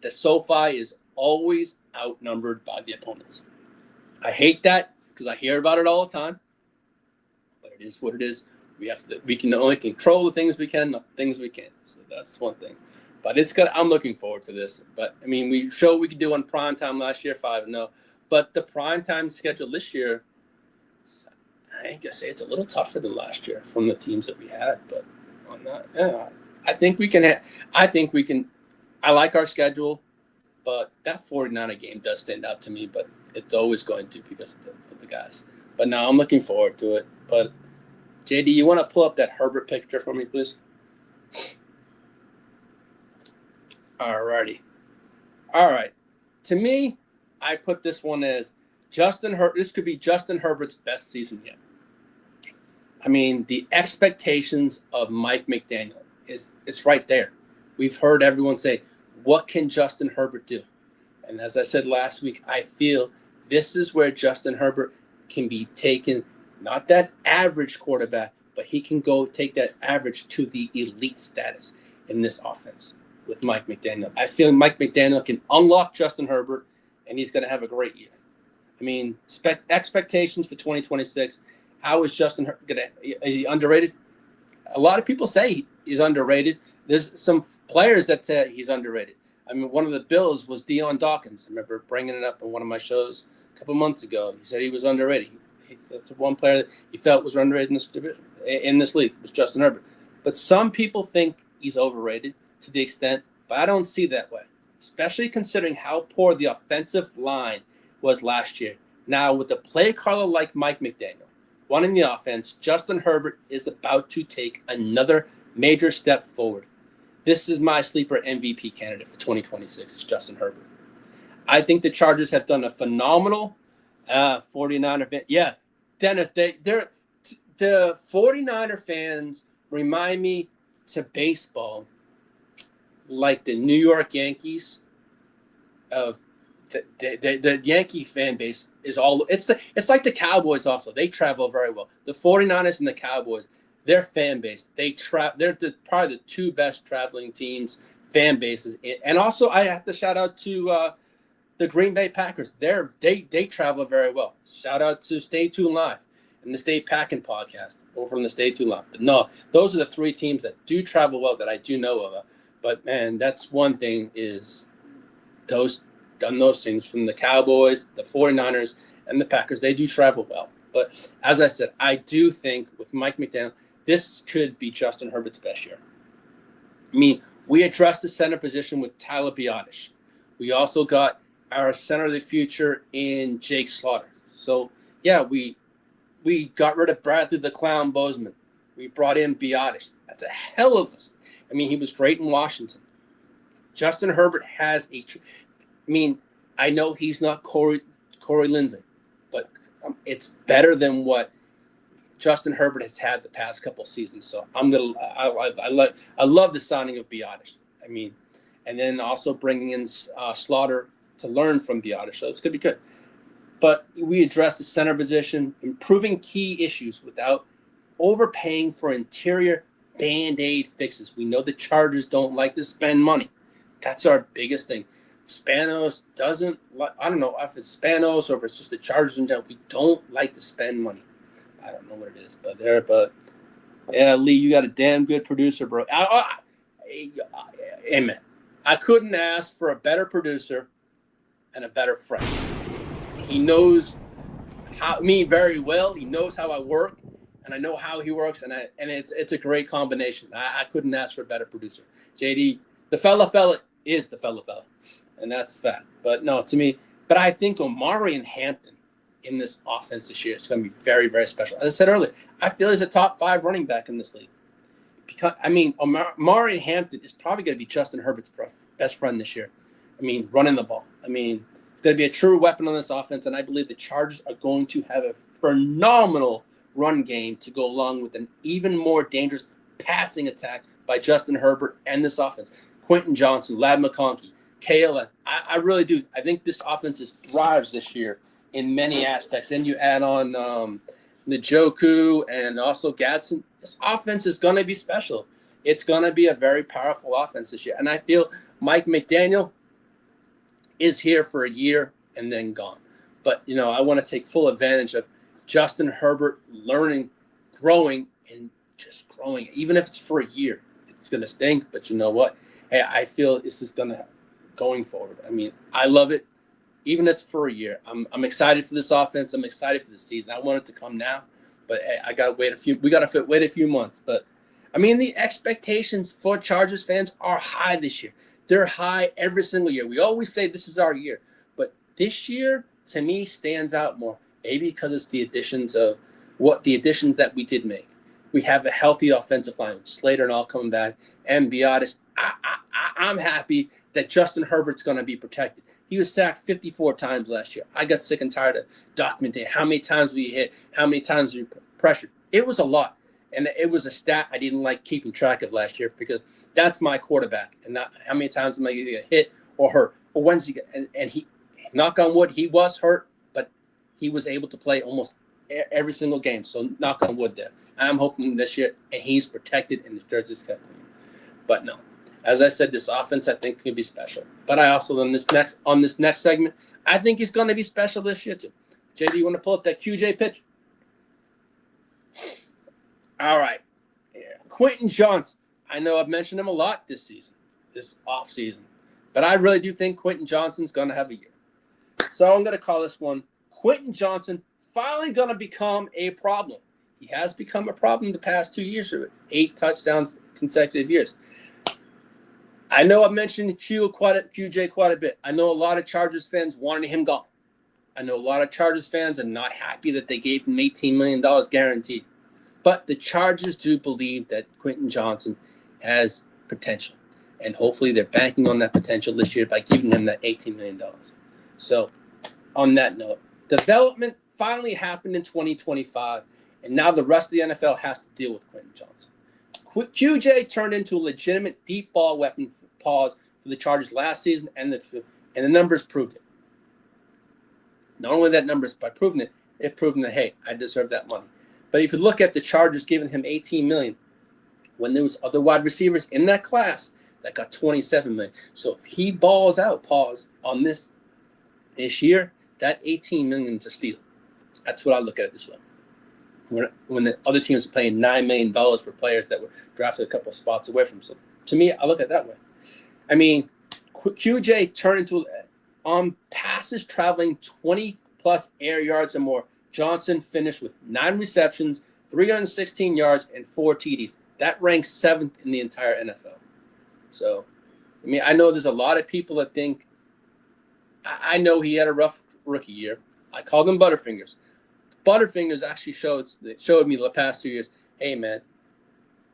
The SoFi is always outnumbered by the opponents. I hate that because I hear about it all the time, but it is what it is. We can only control the things we can, not the things we can't. So that's one thing. But I'm looking forward to this. But I mean, we showed we could do on primetime last year, 5-0. But the primetime schedule this year, I ain't gonna say it's a little tougher than last year from the teams that we had. But on that, yeah, I think we can. I like our schedule, but that 49er game does stand out to me. But it's always going to because of the guys. But now I'm looking forward to it. But JD, you want to pull up that Herbert picture for me, please? Alrighty. All right. To me, I put this one as Justin Herbert. This could be Justin Herbert's best season yet. I mean, the expectations of Mike McDaniel is right there. We've heard everyone say, what can Justin Herbert do? And as I said last week, I feel this is where Justin Herbert can be taken, not that average quarterback, but he can go take that average to the elite status in this offense with Mike McDaniel. I feel Mike McDaniel can unlock Justin Herbert, and he's going to have a great year. I mean, expectations for 2026. How is Justin Herbert going to? Is he underrated? A lot of people say he's underrated. There's some players that say he's underrated. I mean, one of the Bills was Deion Dawkins. I remember bringing it up in one of my shows a couple months ago. He said he was underrated. That's one player that he felt was underrated in this division, in this league, was Justin Herbert. But some people think he's overrated to the extent, but I don't see that way, especially considering how poor the offensive line was last year. Now, with the play caller like Mike McDaniel running the offense, Justin Herbert is about to take another major step forward. This is my sleeper MVP candidate for 2026. It's Justin Herbert. I think the Chargers have done a phenomenal 49er event. Yeah, Dennis, the 49er fans remind me to baseball like the New York Yankees of the Yankee fan base is all it's like the Cowboys also. They travel very well. The 49ers and the Cowboys, their fan base, they're probably the two best traveling teams, fan bases. And also I have to shout out to the Green Bay Packers. They travel very well. Shout out to Stay Tuned Live and the Stay Packing podcast over from the Stay Tuned Live. But no, those are the three teams that do travel well that I do know of. But man, that's one thing is those things from the Cowboys, the 49ers, and the Packers. They do travel well. But as I said, I do think with Mike McDaniel, this could be Justin Herbert's best year. I mean, we addressed the center position with Tyler Biadasz. We also got our center of the future in Jake Slaughter. So, yeah, we got rid of Bradley the Clown Bozeman. We brought in Biadasz. That's a hell of a – I mean, he was great in Washington. Justin Herbert has I know he's not Corey Lindsey, but it's better than what Justin Herbert has had the past couple seasons. So I love the signing of Biadasz. I mean, and then also bringing in Slaughter to learn from Biadasz. So it's going to be good. But we addressed the center position, improving key issues without overpaying for interior Band-Aid fixes. We know the Chargers don't like to spend money. That's our biggest thing. Spanos doesn't like, I don't know if it's Spanos or if it's just the Chargers in general. We don't like to spend money. I don't know what it is, but yeah, Lee, you got a damn good producer, bro. Amen. I couldn't ask for a better producer and a better friend. He knows me very well. He knows how I work, and I know how he works, and it's a great combination. I couldn't ask for a better producer. JD, the fella is the fella, and that's the fact. But no, to me, but I think Omari and Hampton in this offense this year is going to be very, very special. As I said earlier, I feel he's a top 5 running back in this league. Because Omari and Hampton is probably going to be Justin Herbert's best friend this year. I mean, running the ball. I mean, it's going to be a true weapon on this offense, and I believe the Chargers are going to have a phenomenal run game to go along with an even more dangerous passing attack by Justin Herbert and this offense. Quentin Johnson, Ladd McConkey, KLF. I really do. I think this offense thrives this year in many aspects. Then you add on Njoku and also Gadsden. This offense is going to be special. It's going to be a very powerful offense this year. And I feel Mike McDaniel is here for a year and then gone. But, I want to take full advantage of Justin Herbert learning, growing, and just growing. Even if it's for a year, it's going to stink. But you know what? Hey, I feel this is going to going forward. I mean, I love it. Even if it's for a year. I'm excited for this offense. I'm excited for the season. I want it to come now. But hey, we got to wait a few months. But I mean, the expectations for Chargers fans are high this year. They're high every single year. We always say this is our year. But this year, to me, stands out more. Maybe because it's the additions that we did make. We have a healthy offensive line with Slater and all coming back. And Biadasz, I'm happy that Justin Herbert's going to be protected. He was sacked 54 times last year. I got sick and tired of documenting how many times we hit, how many times we pressured. It was a lot. And it was a stat I didn't like keeping track of last year because that's my quarterback. And not how many times am I going to get hit or hurt. Or when's he and he, knock on wood, he was hurt, but he was able to play almost every single game. So knock on wood there. I'm hoping this year, and he's protected and the jerseys kept clean. But no. As I said, this offense I think can be special. But I also on this next segment, I think he's going to be special this year too. JD, you want to pull up that QJ pitch? All right. Yeah. Quentin Johnson. I know I've mentioned him a lot this offseason. But I really do think Quentin Johnson's going to have a year. So I'm going to call this one Quentin Johnson finally going to become a problem. He has become a problem the past 2 years of it. 8 touchdowns consecutive years. I know I've mentioned QJ quite a bit. I know a lot of Chargers fans wanted him gone. I know a lot of Chargers fans are not happy that they gave him $18 million guaranteed. But the Chargers do believe that Quentin Johnson has potential. And hopefully they're banking on that potential this year by giving him that $18 million. So on that note, development finally happened in 2025, and now the rest of the NFL has to deal with Quentin Johnson. QJ turned into a legitimate deep ball weapon for the Chargers last season, and the numbers proved it. Not only that numbers, by proving it proved that, hey, I deserve that money. But if you look at the Chargers giving him $18 million, when there was other wide receivers in that class that got $27 million. So if he balls out, on this year, that $18 million is a steal. That's what I look at it this way. When the other teams are paying $9 million for players that were drafted a couple of spots away from. So to me, I look at it that way. I mean, QJ turned into on passes traveling 20-plus air yards or more. Johnson finished with 9 receptions, 316 yards, and 4 TDs. That ranks 7th in the entire NFL. So, I mean, I know there's a lot of people that think, I know he had a rough rookie year. I called him Butterfingers. Butterfingers actually showed me the past 2 years, hey, man,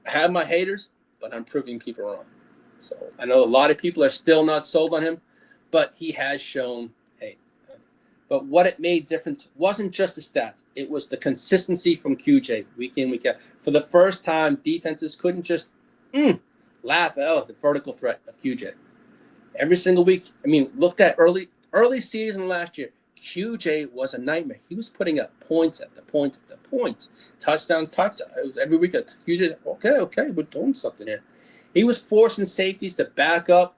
I have my haters, but I'm proving people wrong. So I know a lot of people are still not sold on him, but he has shown, hey. But what it made difference wasn't just the stats. It was the consistency from QJ week in, week out. For the first time, defenses couldn't just laugh at the vertical threat of QJ. Every single week, I mean, looked at early season last year, QJ was a nightmare. He was putting up points at the points. Touchdowns. It was every week. QJ, okay, we're doing something here. He was forcing safeties to back up,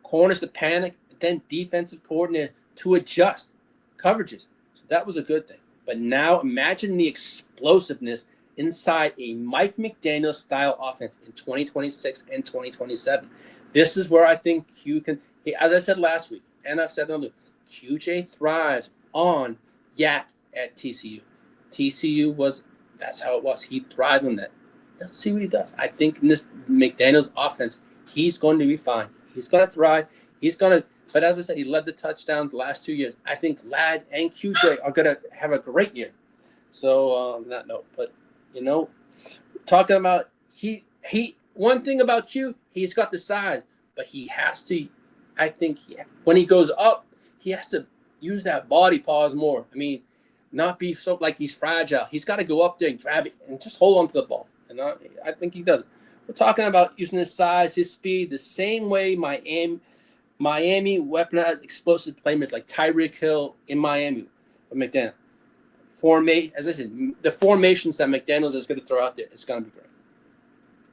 corners to panic, and then defensive coordinator to adjust coverages. So that was a good thing. But now imagine the explosiveness inside a Mike McDaniel style offense in 2026 and 2027. This is where I think Q can, as I said last week, and I've said earlier, QJ thrives on yak at TCU. That's how it was. He thrived on that. Let's see what he does. I think in this McDaniel's offense, he's going to be fine. He's going to thrive. But as I said, he led the touchdowns the last 2 years. I think Ladd and QJ are going to have a great year. So on that note, but talking about one thing about Q, he's got the size, but he has to. I think when he goes up, he has to use that body pause more. I mean, not be so like he's fragile. He's got to go up there and grab it and just hold on to the ball. And I think he does. We're talking about using his size, his speed, the same way Miami weaponized explosive playmakers like Tyreek Hill in Miami with McDaniel. As I said, the formations that McDaniels is going to throw out there, it's going to be great.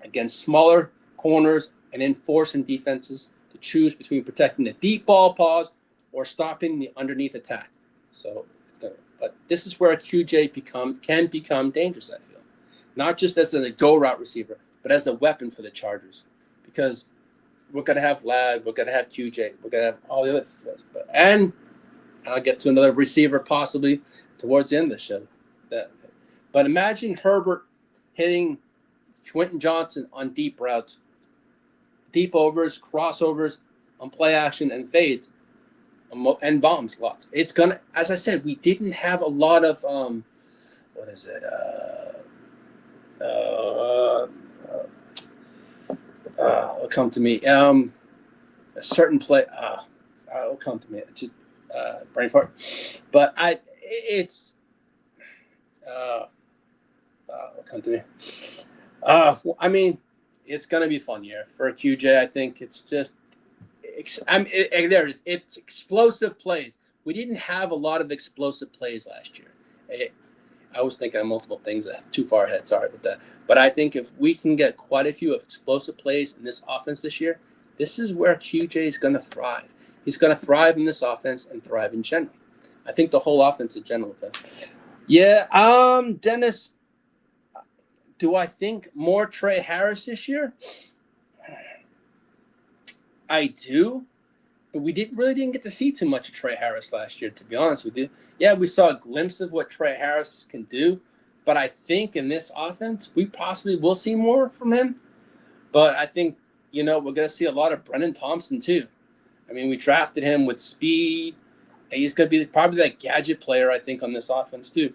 Against smaller corners and enforcing defenses to choose between protecting the deep ball pause or stopping the underneath attack. So but this is where a QJ can become dangerous, I feel. Not just as a go route receiver, but as a weapon for the Chargers. Because we're going to have Ladd, we're going to have QJ, we're going to have all the other. And I'll get to another receiver possibly towards the end of the show. But imagine Herbert hitting Quentin Johnson on deep routes, deep overs, crossovers, on play action, and fades, and bombs lots. It's going to, as I said, we didn't have a lot of, what is it? It'll come to me. A certain play. It'll come to me. Just brain fart. But it'll come to me. I mean, it's gonna be a fun year for QJ. I think it's just. There it is. It's explosive plays. We didn't have a lot of explosive plays last year. I was thinking of multiple things. Too far ahead. Sorry about that. But I think if we can get quite a few of explosive plays in this offense this year, this is where QJ is going to thrive. He's going to thrive in this offense and thrive in general. I think the whole offense in general. Yeah. Dennis, do I think more Trey Harris this year? I do. But we didn't get to see too much of Trey Harris last year, to be honest with you. Yeah, we saw a glimpse of what Trey Harris can do, but I think in this offense, we possibly will see more from him. But I think, we're going to see a lot of Brennan Thompson too. I mean, we drafted him with speed, and he's going to be probably that gadget player, I think, on this offense too.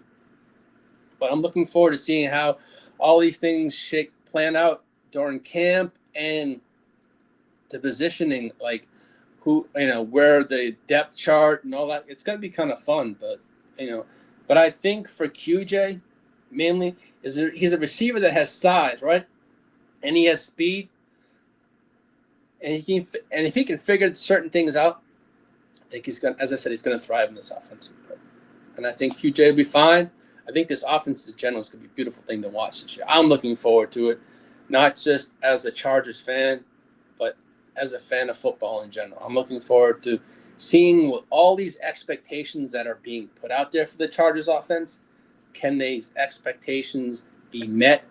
But I'm looking forward to seeing how all these things plan out during camp and the positioning, like, where the depth chart and all that. It's going to be kind of fun, but But I think for QJ, mainly, he's a receiver that has size, right? And he has speed. And if he can figure certain things out, I think he's going to, as I said, he's going to thrive in this offense. And I think QJ will be fine. I think this offense in general is going to be a beautiful thing to watch this year. I'm looking forward to it, not just as a Chargers fan, but as a fan of football in general. I'm looking forward to seeing what all these expectations that are being put out there for the Chargers offense, can these expectations be met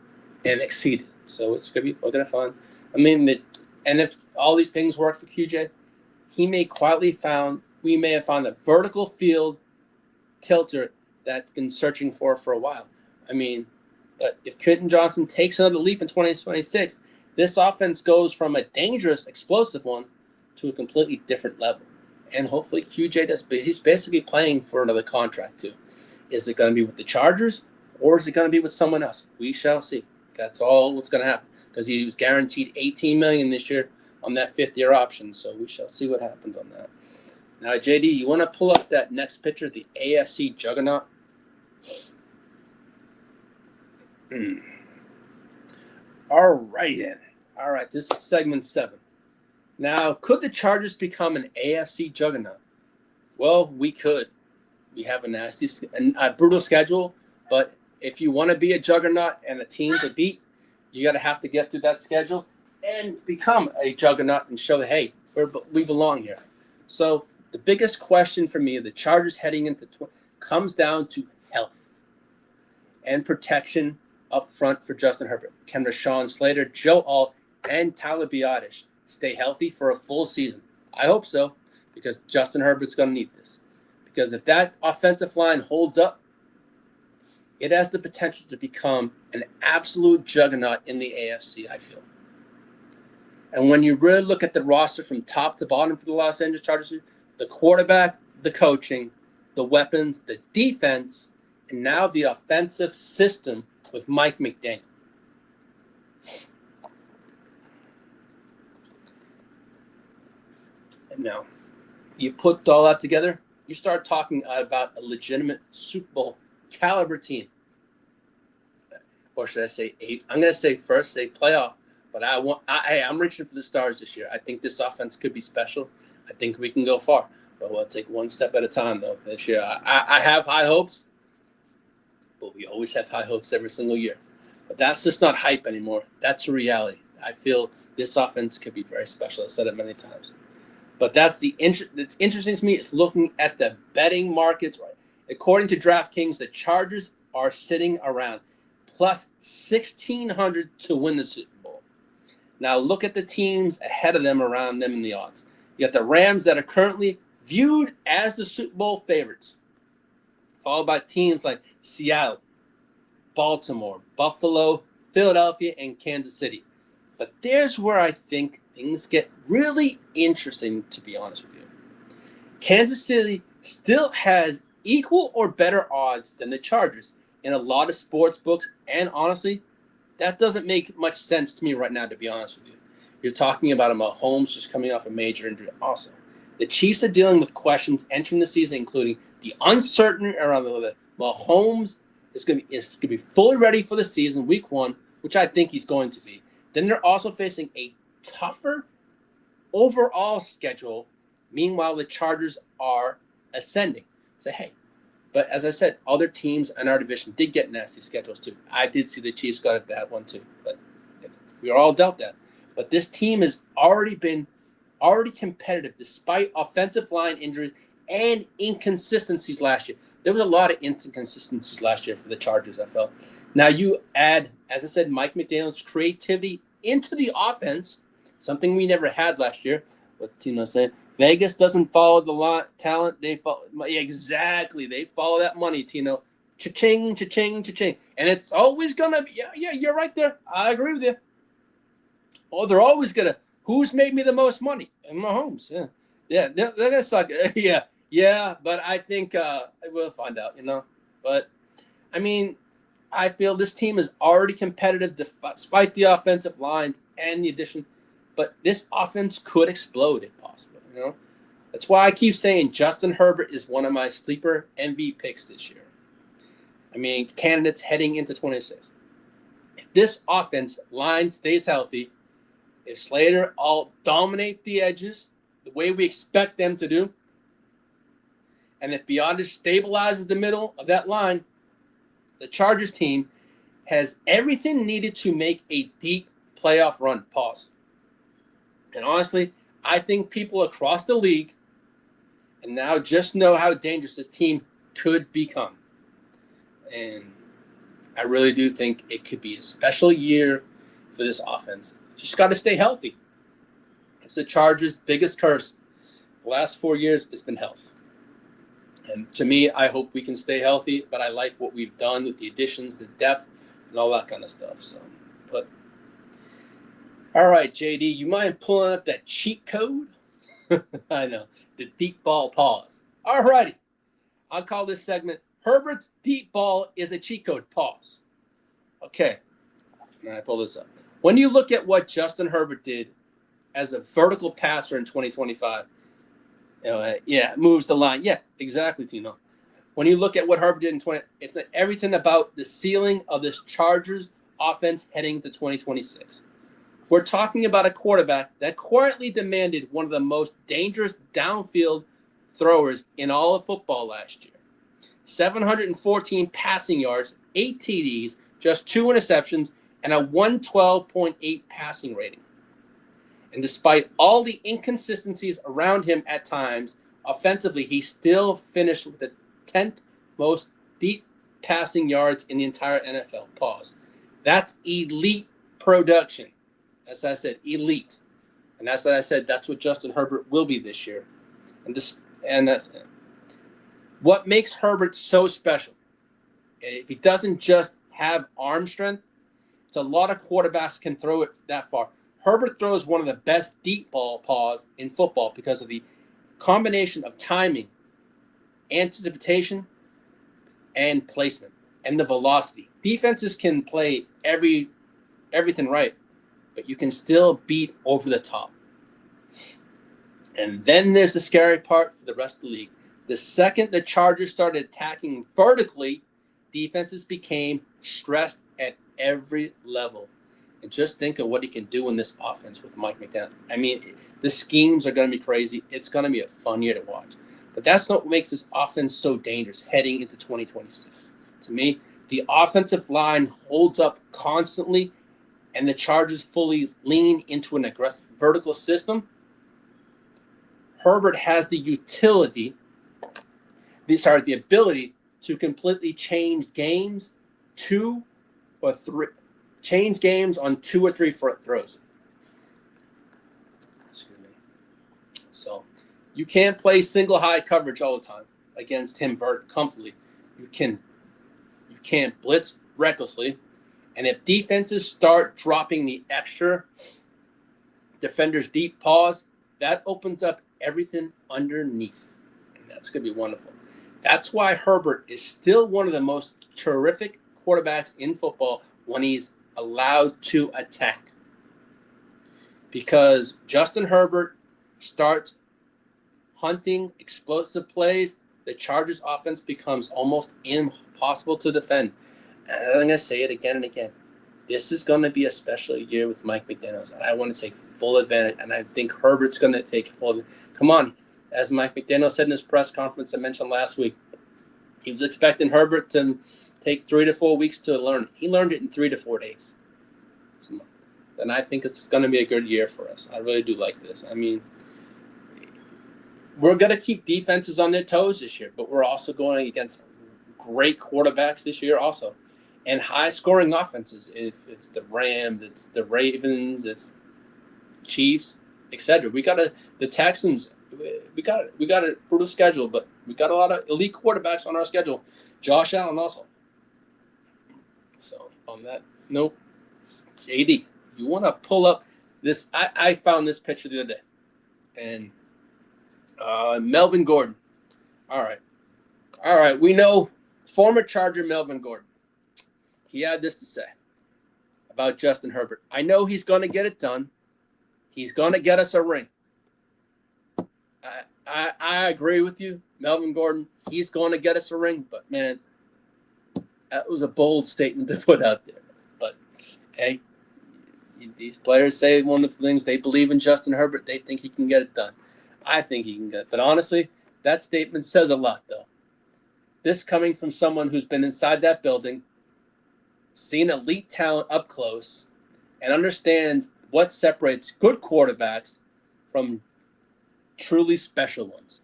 and exceeded? So it's going to be looking at fun. I mean, and if all these things work for QJ, we may have found a vertical field tilter that's been searching for a while. I mean, but if Quentin Johnson takes another leap in 2026, this offense goes from a dangerous, explosive one to a completely different level. And hopefully QJ does. He's basically playing for another contract too. Is it going to be with the Chargers or is it going to be with someone else? We shall see. That's all what's going to happen, because he was guaranteed $18 million this year on that fifth-year option. So we shall see what happens on that. Now, JD, you want to pull up that next picture, the AFC juggernaut? All right, then. All right, this is segment 7. Now, could the Chargers become an AFC juggernaut? Well, we could. We have a brutal schedule, but if you want to be a juggernaut and a team to beat, you got to have to get through that schedule and become a juggernaut and show that, hey, we belong here. So the biggest question for me, the Chargers heading into comes down to health and protection up front for Justin Herbert. Can Rashawn Slater, Joe Alt, and Tyler Biadasz stay healthy for a full season? I hope so, because Justin Herbert's going to need this. Because if that offensive line holds up, it has the potential to become an absolute juggernaut in the AFC, I feel. And when you really look at the roster from top to bottom for the Los Angeles Chargers, the quarterback, the coaching, the weapons, the defense, and now the offensive system with Mike McDaniel. And now, you put all that together, you start talking about a legitimate Super Bowl caliber team. Or should I say 8? I'm going to say first, say playoff. But I'm reaching for the stars this year. I think this offense could be special. I think we can go far. But we'll take one step at a time, though, this year. I have high hopes, but we always have high hopes every single year. But that's just not hype anymore. That's a reality. I feel this offense could be very special. I've said it many times. But that's that's interesting to me is looking at the betting markets. Right, according to DraftKings, the Chargers are sitting around plus 1,600 to win the Super Bowl. Now look at the teams ahead of them, around them in the odds. You got the Rams that are currently viewed as the Super Bowl favorites, followed by teams like Seattle, Baltimore, Buffalo, Philadelphia, and Kansas City. But there's where I think things get really interesting, to be honest with you. Kansas City still has equal or better odds than the Chargers in a lot of sports books, and honestly, that doesn't make much sense to me right now, to be honest with you. You're talking about a Mahomes just coming off a major injury. Also, the Chiefs are dealing with questions entering the season, including the uncertainty around the Mahomes is going to be fully ready for the season, week 1, which I think he's going to be. Then they're also facing a tougher overall schedule. Meanwhile, the Chargers are ascending. So, hey, but as I said, other teams in our division did get nasty schedules too. I did see the Chiefs got a bad one too, but we are all dealt that. But this team has already competitive despite offensive line injuries and inconsistencies last year. There was a lot of inconsistencies last year for the Chargers, I felt. Now you add, as I said, Mike McDaniel's creativity into the offense, something we never had last year. What's the team was saying? Vegas doesn't follow the talent. They follow exactly. They follow that money, Tino. Cha-ching, cha-ching, cha-ching. And it's always going to be, yeah, you're right there. I agree with you. Oh, they're always going to, who's made me the most money? And Mahomes. Yeah, they're going to suck. Yeah, but I think we'll find out, But, I mean, I feel this team is already competitive despite the offensive line and the addition. But this offense could explode if possible, That's why I keep saying Justin Herbert is one of my sleeper MVP picks this year. candidates heading into 26. If this offense line stays healthy, if Slater all dominate the edges the way we expect them to do, and if Beyondich stabilizes the middle of that line, the Chargers team has everything needed to make a deep playoff run. Pause. And honestly, I think people across the league and now just know how dangerous this team could become. And I really do think it could be a special year for this offense. Just got to stay healthy. It's the Chargers' biggest curse. The last 4 years, it's been health. And to me, I hope we can stay healthy, but I like what we've done with the additions, the depth, and all that kind of stuff. So, but all right, JD, you mind pulling up that cheat code? I know, the deep ball pause. All righty. I'll call this segment Herbert's Deep Ball is a Cheat Code. Pause. Okay. Now I pull this up. When you look at what Justin Herbert did as a vertical passer in 2025, moves the line. Yeah, exactly, Tino. When you look at what Herbert did in 20, it's everything about the ceiling of this Chargers offense heading to 2026. We're talking about a quarterback that currently demanded one of the most dangerous downfield throwers in all of football last year. 714 passing yards, 8 TDs, just 2 interceptions, and a 112.8 passing rating. And despite all the inconsistencies around him at times, offensively, he still finished with the 10th most deep passing yards in the entire NFL. Pause. That's elite production. As I said, elite. And as I said, that's what Justin Herbert will be this year. And that's what makes Herbert so special. If he doesn't just have arm strength, it's a lot of quarterbacks can throw it that far. Herbert throws one of the best deep ball paws in football because of the combination of timing, anticipation, and placement, and the velocity. Defenses can play everything right, but you can still beat over the top. And then there's the scary part for the rest of the league. The second the Chargers started attacking vertically, defenses became stressed at every level. And just think of what he can do in this offense with Mike McDaniel. I mean, the schemes are going to be crazy. It's going to be a fun year to watch. But that's not what makes this offense so dangerous heading into 2026. To me, the offensive line holds up constantly, and the Chargers fully lean into an aggressive vertical system. Herbert has the ability to completely change games on 2 or 3 throws. Excuse me. So you can't play single high coverage all the time against him comfortably. You can't blitz recklessly. And if defenses start dropping the extra defenders' deep paws, that opens up everything underneath. And that's going to be wonderful. That's why Herbert is still one of the most terrific quarterbacks in football when he's allowed to attack. Because Justin Herbert starts hunting explosive plays, the Chargers offense becomes almost impossible to defend. And I'm going to say it again and again. This is going to be a special year with Mike McDaniel, and I want to take full advantage, and I think Herbert's going to take full advantage. Come on. As Mike McDaniel said in his press conference I mentioned last week, he was expecting Herbert to take 3 to 4 weeks to learn. He learned it in 3 to 4 days. And I think it's going to be a good year for us. I really do like this. I mean, we're going to keep defenses on their toes this year, but we're also going against great quarterbacks this year also. And high-scoring offenses. If it's the Rams, it's the Ravens, it's Chiefs, etc. The Texans. We got a brutal schedule, but we got a lot of elite quarterbacks on our schedule. Josh Allen also. So on that note, JD, you want to pull up this? I found this picture the other day, and Melvin Gordon. All right. We know former Charger Melvin Gordon. He had this to say about Justin Herbert. I know he's going to get it done. He's going to get us a ring. I agree with you, Melvin Gordon. He's going to get us a ring, but man, That was a bold statement to put out there. But, hey, these players say one of the things they believe in Justin Herbert. They think he can get it done. I think he can get it. But honestly, that statement says a lot, though. This coming from someone who's been inside that building, seen elite talent up close, and understands what separates good quarterbacks from truly special ones.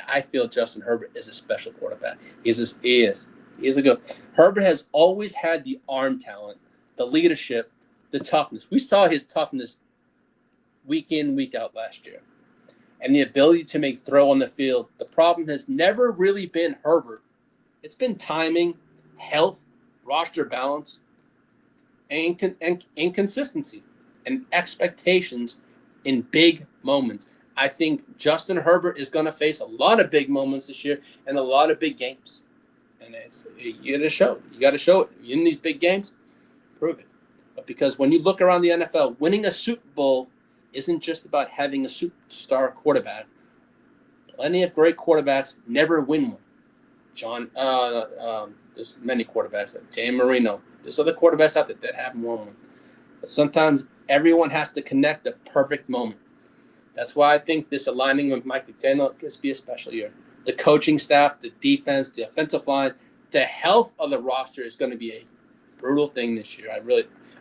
I feel Justin Herbert is a special quarterback. He is a good. Herbert has always had the arm talent, the leadership, the toughness. We saw his toughness week in, week out last year. And the ability to make throw on the field. The problem has never really been Herbert. It's been timing, health, roster balance, and inconsistency and expectations in big moments. I think Justin Herbert is going to face a lot of big moments this year and a lot of big games. And you got to show. You got to show it. In these big games, prove it. But because when you look around the NFL, winning a Super Bowl isn't just about having a superstar quarterback. Plenty of great quarterbacks never win one. There's many quarterbacks like Dan Marino. There's other quarterbacks out there that haven't won one. But sometimes everyone has to connect the perfect moment. That's why I think this aligning with Mike McDaniel could be a special year. The coaching staff, the defense, the offensive line, the health of the roster is going to be a brutal thing this year.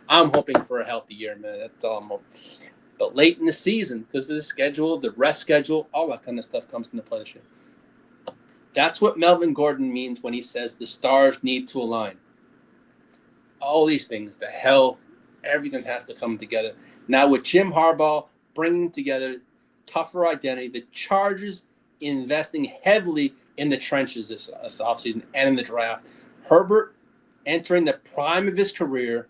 I'm hoping for a healthy year, man. That's all I'm hoping. But late in the season, because of the schedule, the rest schedule, all that kind of stuff comes into play this year. That's what Melvin Gordon means when he says the stars need to align. All these things, the health, everything has to come together. Now with Jim Harbaugh bringing together tougher identity, the Chargers investing heavily in the trenches this offseason and in the draft. Herbert entering the prime of his career,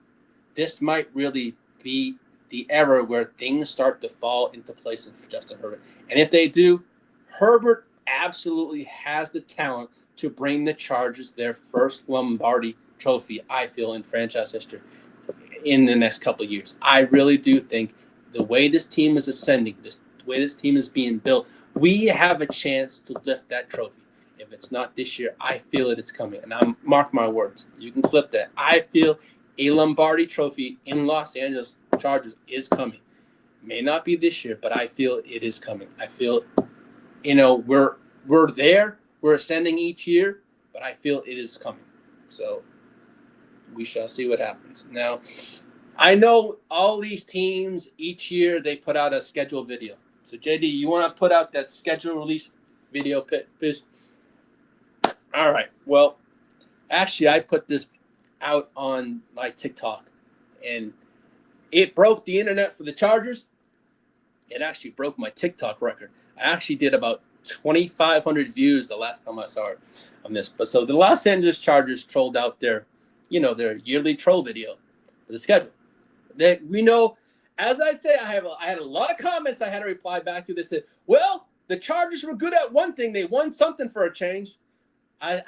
this might really be the era where things start to fall into place for Justin Herbert. And if they do, Herbert absolutely has the talent to bring the Chargers their first Lombardi trophy, I feel, in franchise history in the next couple of years. I really do think the way this team is ascending, the way this team is being built, we have a chance to lift that trophy. If it's not this year, I feel it's coming. And mark my words. You can clip that. I feel a Lombardi trophy in Los Angeles Chargers is coming. May not be this year, but I feel it is coming. I feel, we're there. We're ascending each year, but I feel it is coming. So we shall see what happens. Now, I know all these teams each year they put out a scheduled video. So JD, you want to put out that schedule release video, please? All right. Well, actually, I put this out on my TikTok, and it broke the internet for the Chargers. It actually broke my TikTok record. I actually did about 2,500 views the last time I saw it on this. But so the Los Angeles Chargers trolled out their yearly troll video for the schedule. We know, as I say, I had a lot of comments I had to reply back to. They said, well, the Chargers were good at one thing. They won something for a change. I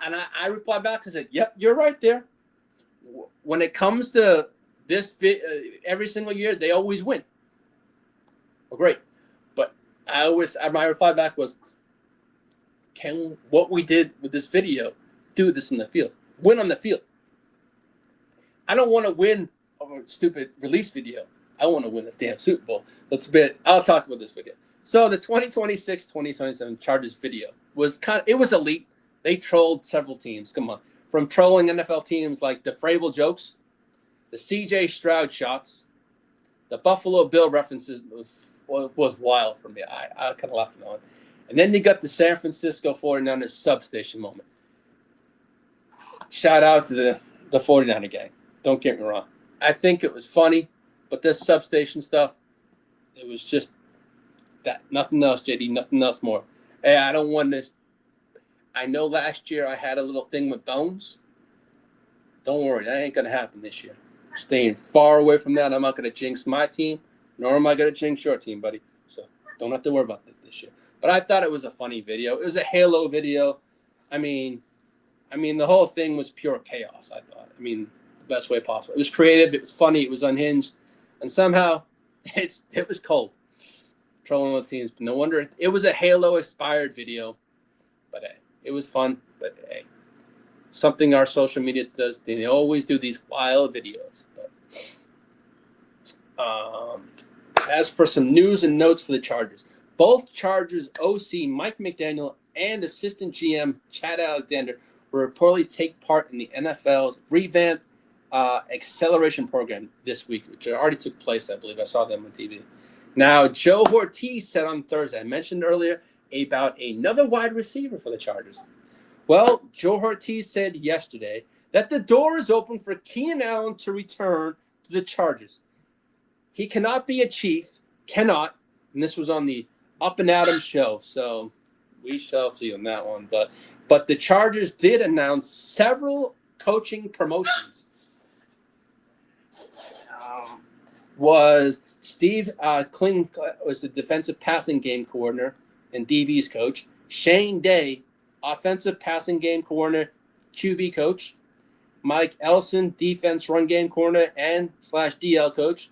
replied back and said, yep, you're right there. When it comes to this every single year, they always win. Well, great. But my reply back was, can what we did with this video do this in the field? Win on the field. I don't want to win a stupid release video. I want to win this damn Super Bowl. I'll talk about this video. So the 2026-2027 Chargers video was elite. They trolled several teams. Come on. From trolling NFL teams like the Vrabel jokes, the C.J. Stroud shots, the Buffalo Bill references was wild for me. I kind of laughed at that one. And then you got the San Francisco 49ers substation moment. Shout out to the 49er gang. Don't get me wrong. I think it was funny, but this substation stuff, it was just that. Nothing else, JD. Nothing else more. Hey, I don't want this. I know last year I had a little thing with Bones. Don't worry, that ain't going to happen this year. Staying far away from that. I'm not going to jinx my team, nor am I going to jinx your team, buddy. So don't have to worry about that this year. But I thought it was a funny video. It was a Halo video. I mean, the whole thing was pure chaos, I thought. The best way possible. It was creative. It was funny. It was unhinged. And somehow it was cold. Trolling with teams. But no wonder. It was a Halo-inspired video. But hey, it was fun. But hey, something our social media does. They always do these wild videos. But as for some news and notes for the Chargers, both Chargers OC Mike McDaniel and assistant GM Chad Alexander will reportedly take part in the NFL's revamped acceleration program this week, which already took place, I believe. I saw them on TV. Now, Joe Ortiz said on Thursday, I mentioned earlier, about another wide receiver for the Chargers. Well, Joe Ortiz said yesterday that the door is open for Keenan Allen to return to the Chargers. He cannot be a Chief, cannot, and this was on the Up and Adams show, so we shall see on that one. But the Chargers did announce several coaching promotions. Was Steve Kling was the defensive passing game coordinator and DB's coach. Shane Day, offensive passing game coordinator, QB coach. Mike Elson, defense run game coordinator and /DL coach.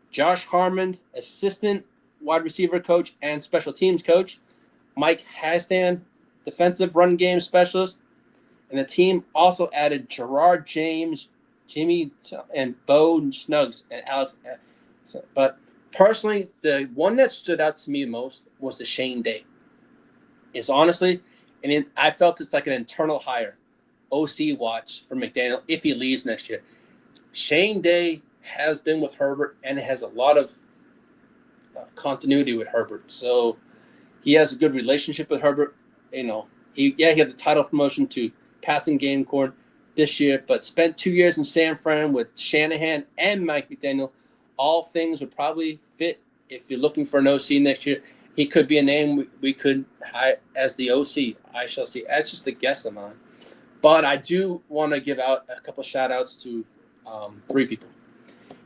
Josh Harmon, assistant wide receiver coach and special teams coach. Mike Hastan, defensive run game specialist. And the team also added Gerard James, Jimmy, and Bo Snuggs and Alex. But personally, the one that stood out to me most was the Shane Day. It's honestly, I felt it's like an internal hire, OC watch for McDaniel if he leaves next year. Shane Day has been with Herbert and has a lot of continuity with Herbert. So he has a good relationship with Herbert. You know, he had the title promotion to passing game coordinator this year, but spent 2 years in San Fran with Shanahan and Mike McDaniel. All things would probably fit if you're looking for an OC next year. He could be a name we could hire as the OC. I shall see. That's just a guess of mine. But I do want to give out a couple shout outs to 3 people.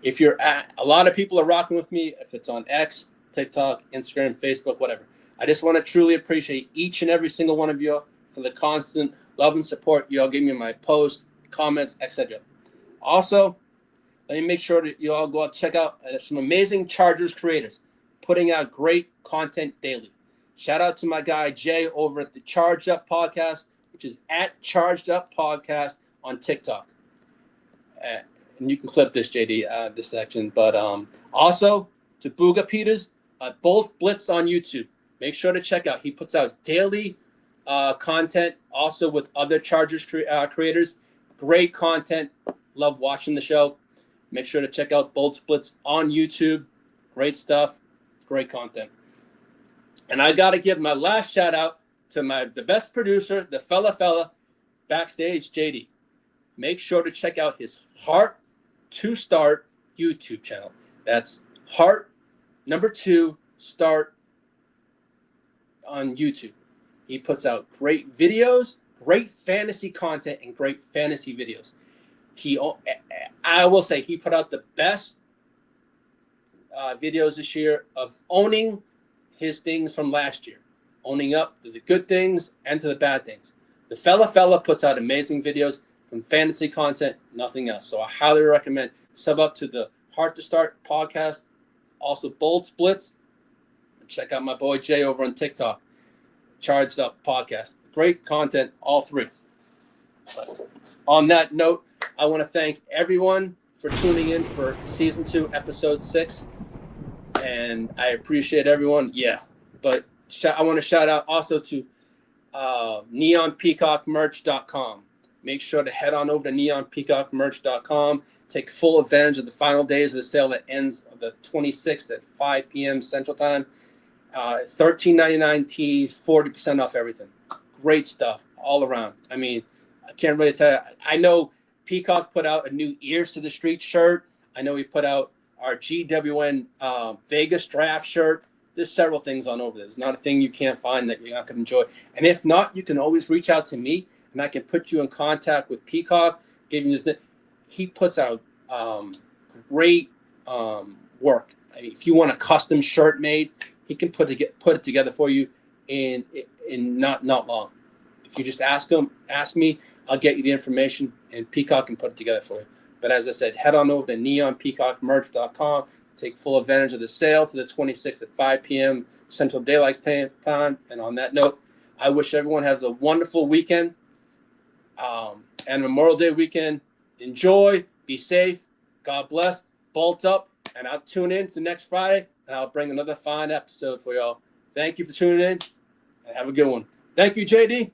If you're a lot of people are rocking with me, if it's on X, TikTok, Instagram, Facebook, whatever. I just want to truly appreciate each and every single one of you for the constant love and support you all give me in my posts, comments, etc. Also, let me make sure that you all go out and check out some amazing Chargers creators putting out great content daily. Shout out to my guy Jay over at the Charged Up Podcast, which is at Charged Up Podcast on TikTok. And you can clip this, JD, this section. But also to Booga Peters, both Blitz on YouTube. Make sure to check out. He puts out daily content, also with other Chargers creators. Great content. Love watching the show. Make sure to check out Bold Splits on YouTube. Great stuff. Great content. And I got to give my last shout out to the best producer, the fella backstage, JD. Make sure to check out his Heart to Start YouTube channel. That's Heart 2 Start on YouTube. He puts out great videos, great fantasy content, and great fantasy videos. I will say he put out the best videos this year of owning his things from last year, owning up to the good things and to the bad things. The fella puts out amazing videos from fantasy content, nothing else. So I highly recommend sub up to the Heart to Start podcast, also Bold Splits, and check out my boy Jay over on TikTok, Charged Up Podcast. Great content, all 3. But on that note, I want to thank everyone for tuning in for Season 2, Episode 6. And I appreciate everyone. Yeah. But I want to shout out also to neonpeacockmerch.com. Make sure to head on over to neonpeacockmerch.com. Take full advantage of the final days of the sale that ends the 26th at 5 p.m. Central Time. $13.99 tees, 40% off everything. Great stuff all around. I mean, I can't really tell you. I know Peacock put out a new Ears to the Street shirt. I know he put out our GWN Vegas draft shirt. There's several things on over there. There's not a thing you can't find that you're not going to enjoy. And if not, you can always reach out to me, and I can put you in contact with Peacock. Give you his. He puts out great work. I mean, if you want a custom shirt made, he can put it together for you in not long. If you just ask me, I'll get you the information, and Peacock can put it together for you. But as I said, head on over to neonpeacockmerch.com. Take full advantage of the sale to the 26th at 5 p.m. Central Daylight Time. And on that note, I wish everyone has a wonderful weekend. and Memorial Day weekend. Enjoy, be safe, God bless, bolt up, and I'll tune in to next Friday, and I'll bring another fine episode for y'all. Thank you for tuning in, and have a good one. Thank you, JD.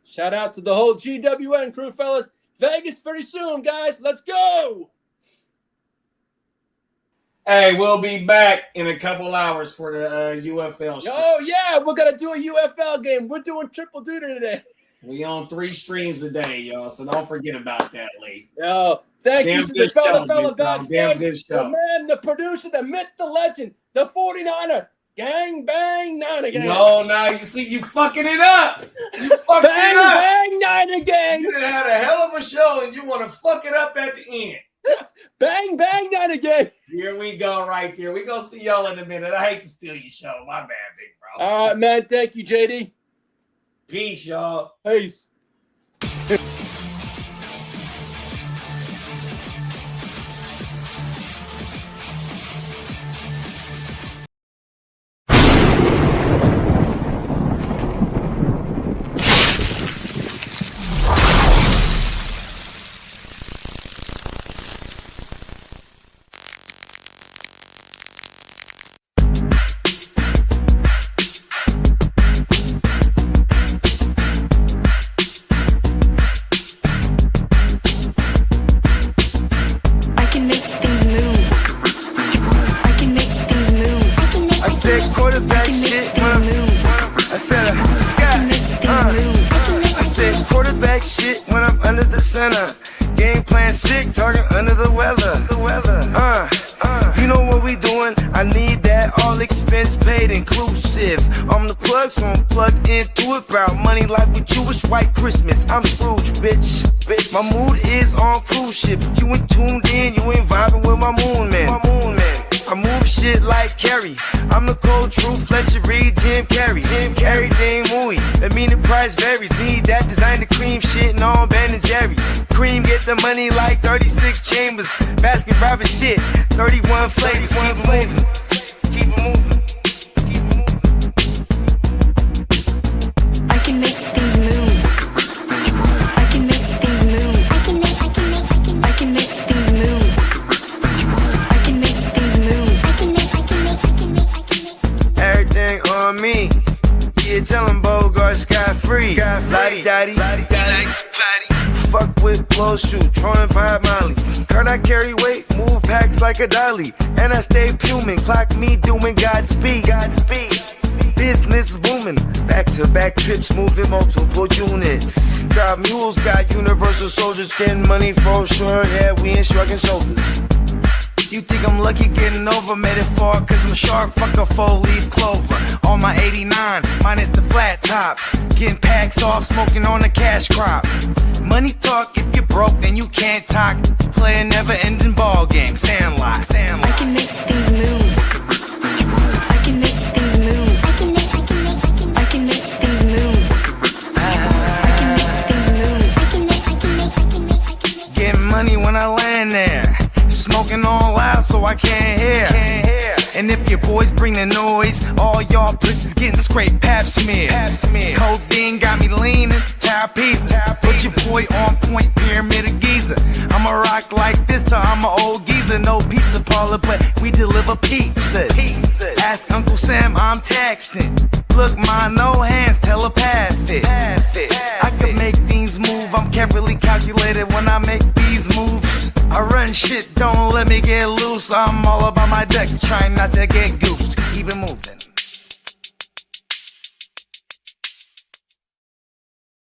Shout out to the whole GWN crew, fellas. Vegas very soon, guys. Let's go. Hey, we'll be back in a couple hours for the UFL stream. Oh, yeah, we're going to do a UFL game. We're doing triple duty today. We on 3 streams a day, y'all, so don't forget about that, Lee. Yo, thank you to the fella backstage, damn good show. the man, the producer, the myth, the legend, the 49er. Gang, bang, Niner gang. No, now you see you fucking it up. You fucking bang, it up. Bang, Niner gang. You had a hell of a show, and you want to fuck it up at the end. Bang, bang, Niner gang. Here we go right there. We gonna see y'all in a minute. I hate to steal your show. My bad, big bro. All right, man. Thank you, JD. Peace, y'all. Peace. Game plan sick, talking under the weather. You know what we doing? I need that all expense paid inclusive. I'm the plug, so I'm plugged into it. About money like with Jewish white Christmas. I'm Scrooge, bitch. My mood is on cruise ship. If you ain't tuned in, you ain't vibing with my moon man. I move shit like Kerry. I'm the cold true Fletcher Reed, Jim Carrey. Everything movie, that mean the price varies. Need that designer cream shit and all Ben and Jerry's. Cream get the money like 36 chambers. Baskin Robbins shit, 31 flavors. Keep it moving. Keep it moving. I can make things move. I can make things move. I can make things move. I can make things move. Everything on me. Yeah, tell him Bogart scot-free. Lottie-dottie, he like to potty. Fuck with blow shoot, trolling 5 Molly. Heard I carry weight, move packs like a dolly. And I stay fuming, clock me doing Godspeed. Business booming, back-to-back trips moving multiple units. Got mules, got universal soldiers, getting money for sure. Yeah, we ain't shrugging shoulders. You think I'm lucky getting over, made it far, cause I'm sharp, fuck a 4-leaf clover. On my 89, minus the flat top. Getting packs off, smoking on the cash crop. Money talk, if you're broke, then you can't talk. Play a never-ending ball game, Sandlot. I can make things move. I can make things move. I can make things move. I can make things move. I can make things move. Getting money when I land there. Smoking all loud so I can't hear. And if your boys bring the noise, all y'all pussies getting scraped pap smear. Codeine got me leaning, pizza. Put your boy on point, pyramid of Giza. I'ma rock like this till I'm an old geezer. No pizza parlor, but we deliver pizzas. Ask Uncle Sam, I'm taxing. Look, ma, no hands, telepathic. I can make things move, I'm carefully calculated when I make these moves. I run shit, don't let me get loose. I'm all about my decks, trying not to get goose.